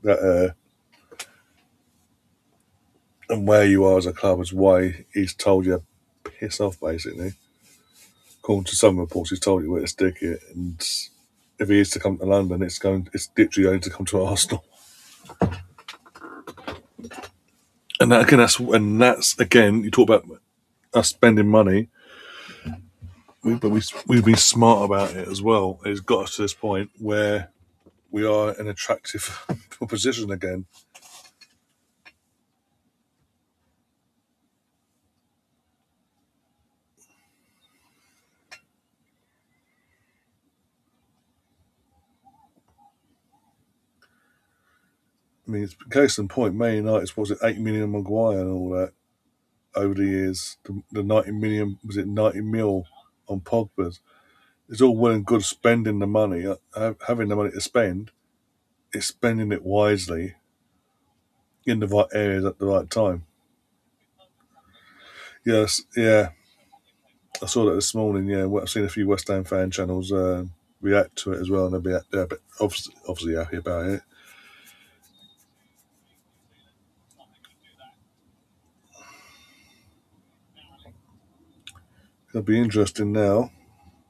that and where you are as a club is why he's told you piss off basically. According to some reports, he's told you where to stick it, and if he is to come to London, it's literally going to come to Arsenal. And that's again, you talk about us spending money. We've been smart about it as well. It's got us to this point where we are an attractive proposition again. I mean, it's case in point. Man United's was it 8 million Maguire and all that over the years. The 90 million was it 90 mil on Pogba's. It's all well and good spending the money, having the money to spend. It's spending it wisely in the right areas at the right time. Yes, yeah, I saw that this morning. Yeah, I've seen a few West Ham fan channels react to it as well, and they're a bit obviously happy about it. It'll be interesting now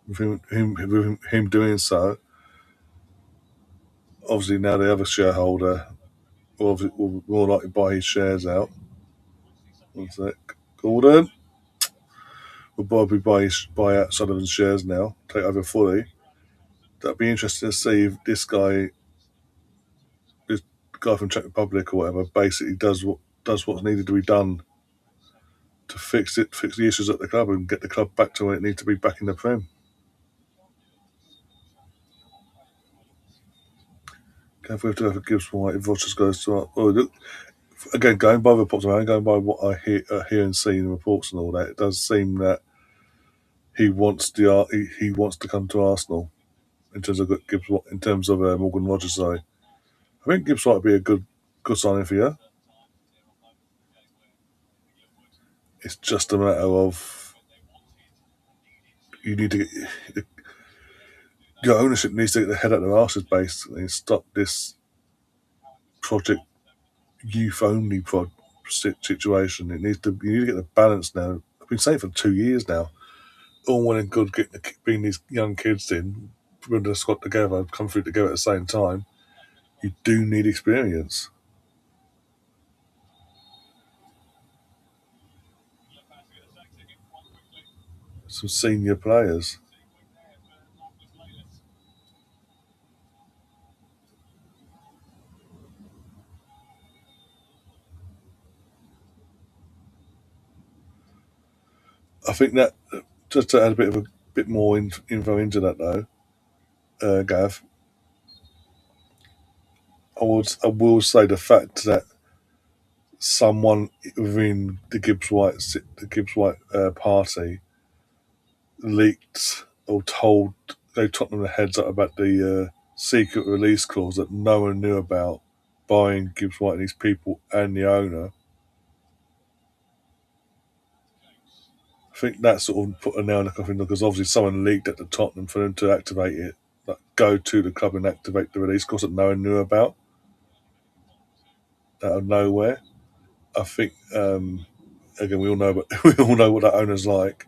with him doing so. Obviously, now the other shareholder will more likely buy his shares out. One sec. Gordon will probably buy out Sullivan's shares now, take over fully. That'd be interesting to see if this guy from Czech Republic or whatever, basically does what's needed to be done to fix the issues at the club, and get the club back to where it needs to be back in the Prem. If we have to have a Gibbs White, if Rogers goes to look, again, going by the reports, going by what I hear and see in the reports and all that, it does seem that he wants to come to Arsenal in terms of Morgan Rogers. So I think Gibbs White would be a good signing for you. It's just a matter of you need to get your ownership needs to get the head out of their asses basically and stop this project youth only situation. You need to get the balance now. I've been saying for 2 years now. All well and good bringing these young kids in, putting the squad together, come through together at the same time. You do need experience, some senior players. I think that just to add a bit more info into that though, Gav, I will say the fact that someone within the Gibbs White party leaked or told they Tottenham the heads up about the secret release clause that no one knew about, buying Gibbs White and his people and the owner. I think that sort of put a nail in the coffin because obviously someone leaked at the Tottenham for them to activate it, like go to the club and activate the release clause that no one knew about out of nowhere. I think again we all know, but we all know what that owner's like.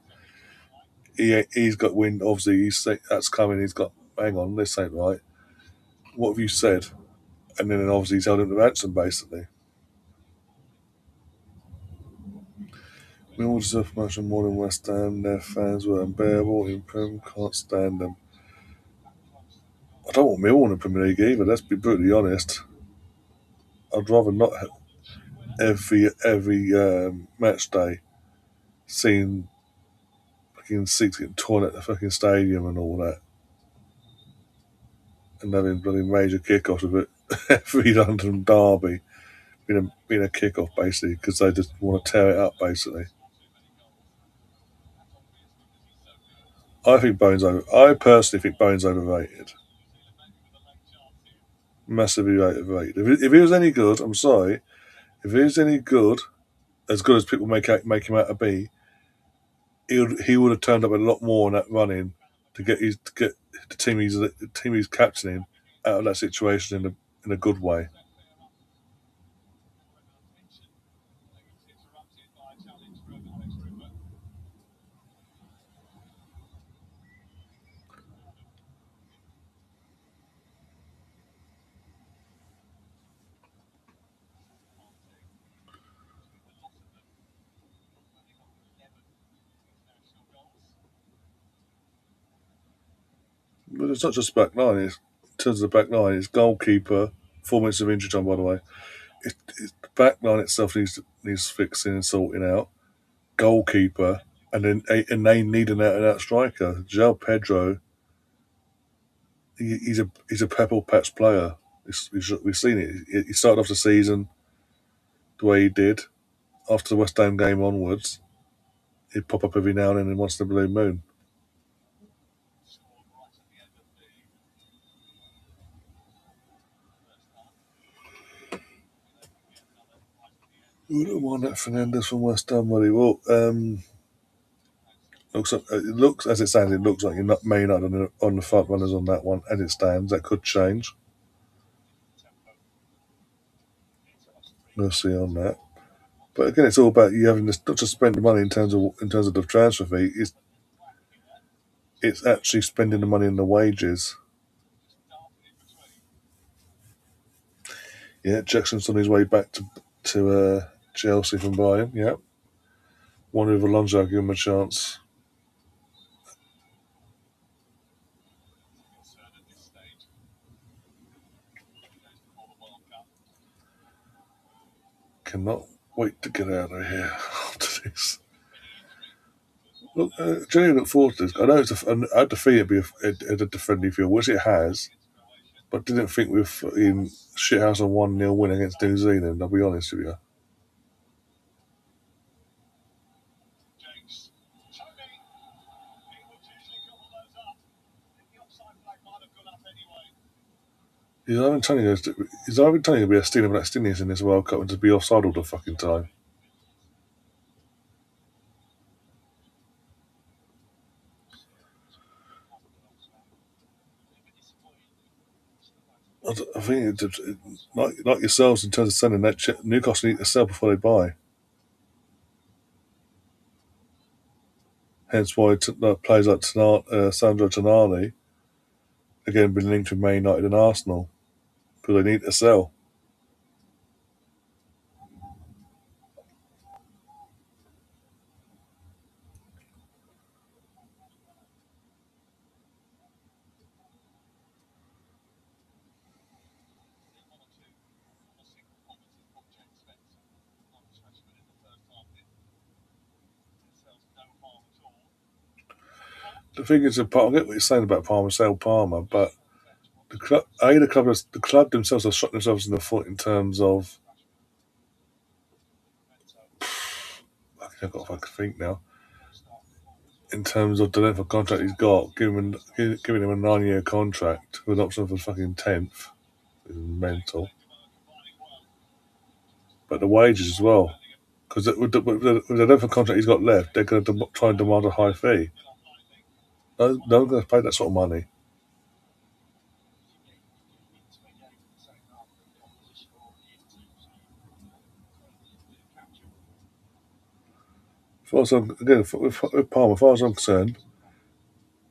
He's got wind. Obviously, that's coming. He's got. Hang on, this ain't right. What have you said? And then obviously he's held him to ransom, basically. We all deserve much more than West Ham. Their fans were unbearable. In Prem, can't stand them. I don't want Millwall in the Premier League either. Let's be brutally honest. I'd rather not. every match day, seeing fucking seats getting torn at the fucking stadium and all that, and having bloody major kickoffs of it. Every London derby being a kickoff basically because they just want to tear it up basically. I personally think Bones overrated, massively overrated. If he was any good, I'm sorry, if he was any good, as good as people make him out to be, he would have turned up a lot more in that running to get the team he's captaining out of that situation in a good way. But it's not just back nine. In terms of the back nine, it's goalkeeper. 4 minutes of injury time, by the way. The back line itself needs fixing and sorting out. Goalkeeper, and they need an out and out striker. João Pedro, he's a pebble patch player. We've seen it. He started off the season the way he did. After the West Ham game onwards, he'd pop up every now and then in once in a blue moon. We don't want that Fernandez from West Ham, buddy. Well, it looks as it stands. It looks like you're not May United on the front runners on that one. As it stands, that could change. We'll see on that. But again, it's all about you having this, not just spend the money in terms of the transfer fee. It's actually spending the money on the wages. Yeah, Jackson's on his way back to Chelsea from Bayern. Yeah, wonder if Alonso will give him a chance. Cannot wait to get out of here after this. Look, genuinely look forward to this. I know I had to feel it'd be a friendly field, which it has, but didn't think we'd in shithouse a 1-0 win against New Zealand. I'll be honest with you. He's either telling you to be a Steel Blackstinius in this World Cup and to be offside all the fucking time. I think like yourselves in terms of selling that Newcastle need to sell before they buy. Hence why players like Sandro Tonali again been linked with Man United and Arsenal because they need to sell. The thing is, I get what you're saying about Palmer, sell Palmer, but the club themselves have shot themselves in the foot in terms of. I've got to think now. In terms of the length of contract he's got, giving him a 9-year contract with an option for fucking 10th is mental. But the wages as well, because with the length of contract he's got left, they're going to try and demand a high fee. No one's going to pay that sort of money. With Palmer, as far as I'm concerned,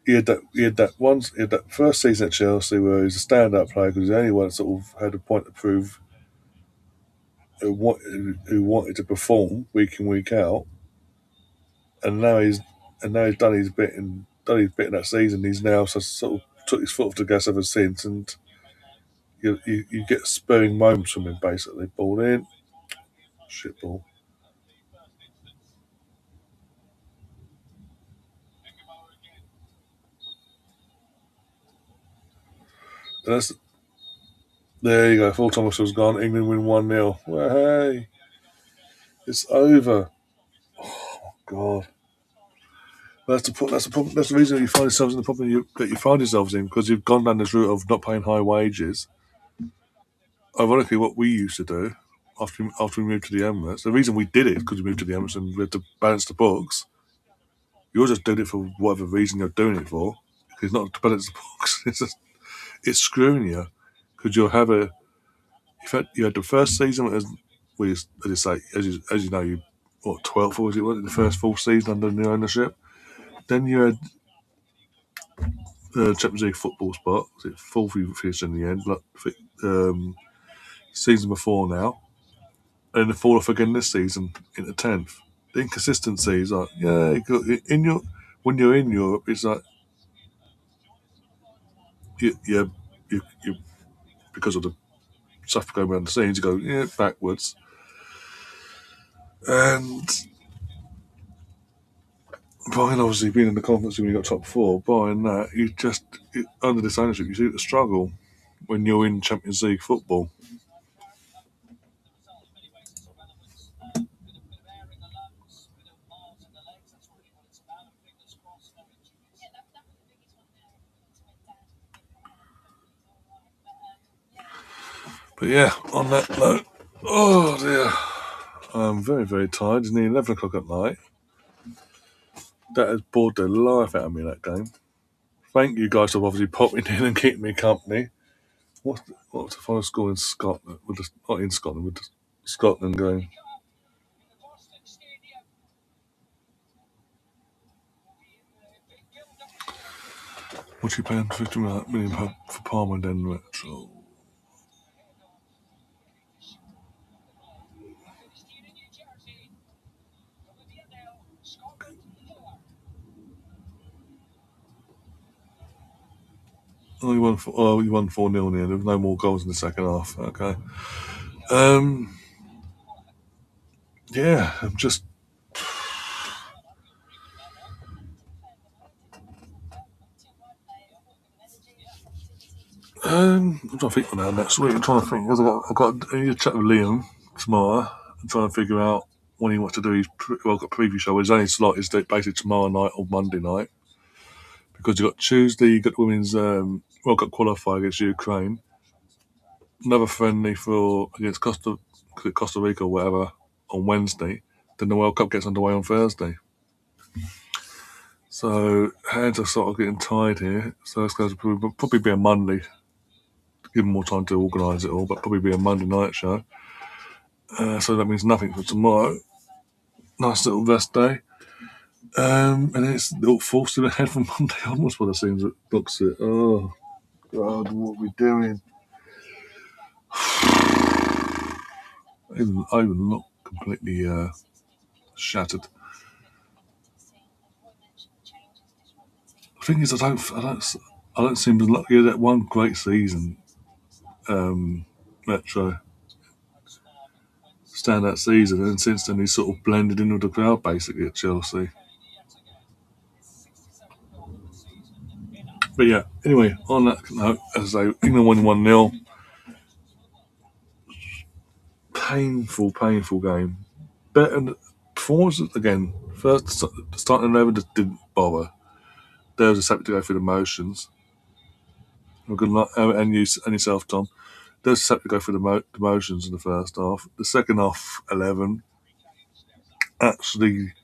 he had that first season at Chelsea where he was a standout player because he's the only one that sort of had a point to prove who wanted to perform week in week out, and now he's done his bit in that season. He's now sort of took his foot off the gas ever since, and you get spurring moments from him basically. Ball in, Shitball. That's, there you go. Full time whistle's gone. England win 1-0. Well, hey, it's over. Oh, God. That's the problem. That's the reason you find yourselves in the problem that you find yourselves in, because you've gone down this route of not paying high wages. Ironically, what we used to do after we moved to the Emirates, the reason we did it is because we moved to the Emirates and we had to balance the books. You're just doing it for whatever reason you're doing it for. It's not to balance the books. It's screwing you, because you'll have a. You had the first season as we, as you say, as you know, you what 12th was it? Was the first full season under new ownership? Then you had the Champions League football spot. Was it fourth you finished in the end? Like season before now, and the fall off again this season in the 10th. The inconsistency is like, yeah, in your when you're in Europe, it's like you because of the stuff going behind the scenes, you go backwards, and Brian obviously being in the conference when you got top four. Brian, that under this ownership, you see the struggle when you're in Champions League football. But yeah, on that note, oh dear, I'm very, very tired. It's nearly 11 o'clock at night. That has bored the life out of me, that game. Thank you guys for obviously popping in and keeping me company. What's the final score in Scotland? Not in Scotland, with the Scotland game. What you paying 50 million for Palmer and then Retro? Oh, you won 4-0 in the end. There was no more goals in the second half. Okay. Yeah, I'm just. I'm trying to think now next week. I'm trying to think. Because I need to chat with Liam tomorrow. I'm trying to figure out when he wants to do his World Cup preview show. His only slot is basically tomorrow night or Monday night. Because you got Tuesday, you got the women's World Cup qualifier against Ukraine. Another friendly against Costa Rica or whatever on Wednesday. Then the World Cup gets underway on Thursday. So hands are sort of getting tied here. So it's going to probably be a Monday. Give them more time to organise it all, but probably be a Monday night show. So that means nothing for tomorrow. Nice little rest day. And then it's little full steam ahead from Monday onwards by the seems it looks it. Oh God, what are we doing? I even look completely shattered. The thing is, I don't seem to look. Yeah, that one great season, Metro standout season, and since then he's sort of blended in with the crowd basically at Chelsea. But yeah, anyway, on that note, as I say, England won 1-0. Painful game. Better performance again. First, starting 11 just didn't bother. They were just happy to go through the motions. Good luck, and yourself, Tom. They were just happy to go through the motions in the first half. The second half, 11 actually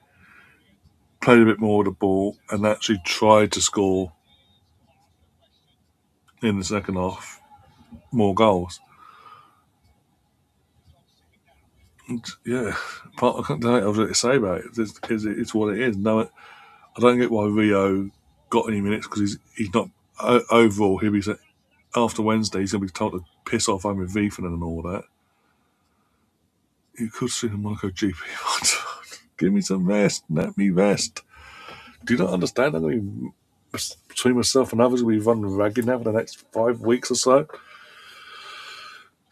played a bit more with the ball and actually tried to score in the second half more goals. And yeah, I can't know what else to say about it. It's what it is. No, I don't get why Rio got any minutes because he's not overall. He'll be after Wednesday. He's going to be told to piss off home with Viethan and all that. You could see the Monaco GP. Give me some rest. Let me rest. Do you not understand? I'm going to be between myself and others. We've run ragged now for the next 5 weeks or so.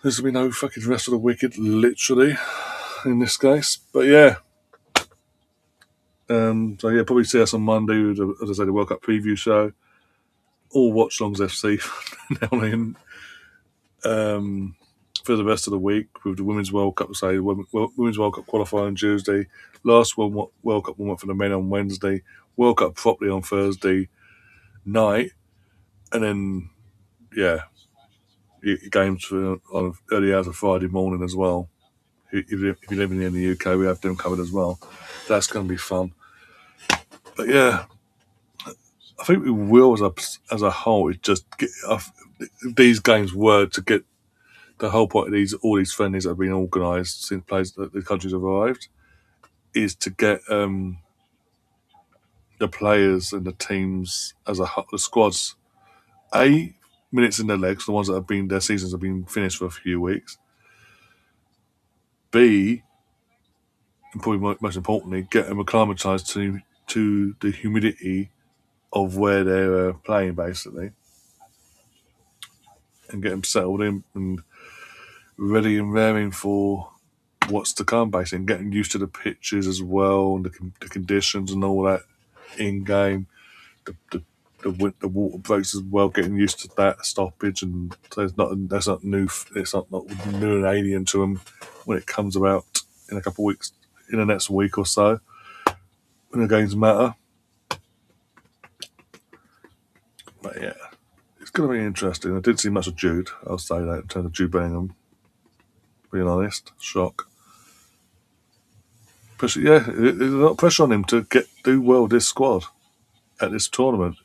There's going to be no fucking rest of the wicked, literally. in this case. But yeah, so yeah, probably see us on Monday with, as I say, the World Cup preview show. All Watchalongs FC now in for the rest of the week with the Women's World Cup. Say Women's World Cup qualifying on Tuesday, last World Cup warm up for the men on Wednesday, World Cup properly on Thursday night, and then yeah, games for on early hours of Friday morning as well. If you're living in the UK, we have them covered as well. That's going to be fun. But yeah, I think we will as a whole. It just get, these games were to get the whole point of all these friendlies that have been organised since the countries have arrived is to get the players and the teams as the squads minutes in their legs, the ones that have been their seasons have been finished for a few weeks. B, and probably most importantly, get them acclimatised to the humidity of where they're playing basically, and get them settled in and ready and raring for what's to come basically, and getting used to the pitches as well and the conditions and all that in game. The water breaks as well, getting used to that stoppage, and so that's not new. It's not new and alien to them when it comes about in a couple of weeks, in the next week or so, when the games matter. But yeah, it's going to be interesting. I didn't see much of Jude. I'll say that in terms of Jude Bellingham. Being honest, shock. But yeah, there's a lot of pressure on him to do well with this squad at this tournament.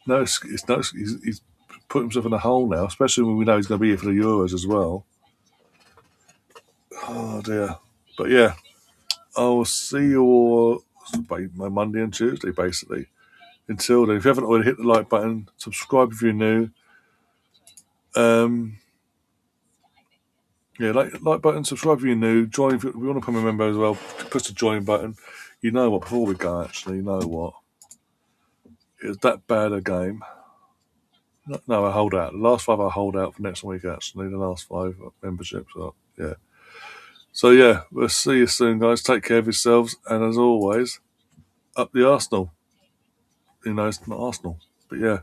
There's he's put himself in a hole now, especially when we know he's going to be here for the Euros as well. Oh dear. But yeah, I'll see you all Monday and Tuesday, basically. Until then, if you haven't already, hit the like button, subscribe if you're new. Yeah, like button, subscribe if you're new. Join if you want to become a member as well. Push the join button. You know what? Before we go, actually, you know what? It was that bad a game. No, I hold out. The last 5 I hold out for next week. Actually, the last 5 memberships. So, yeah. So yeah, we'll see you soon, guys. Take care of yourselves, and as always, up the Arsenal. You know, it's not Arsenal, but yeah.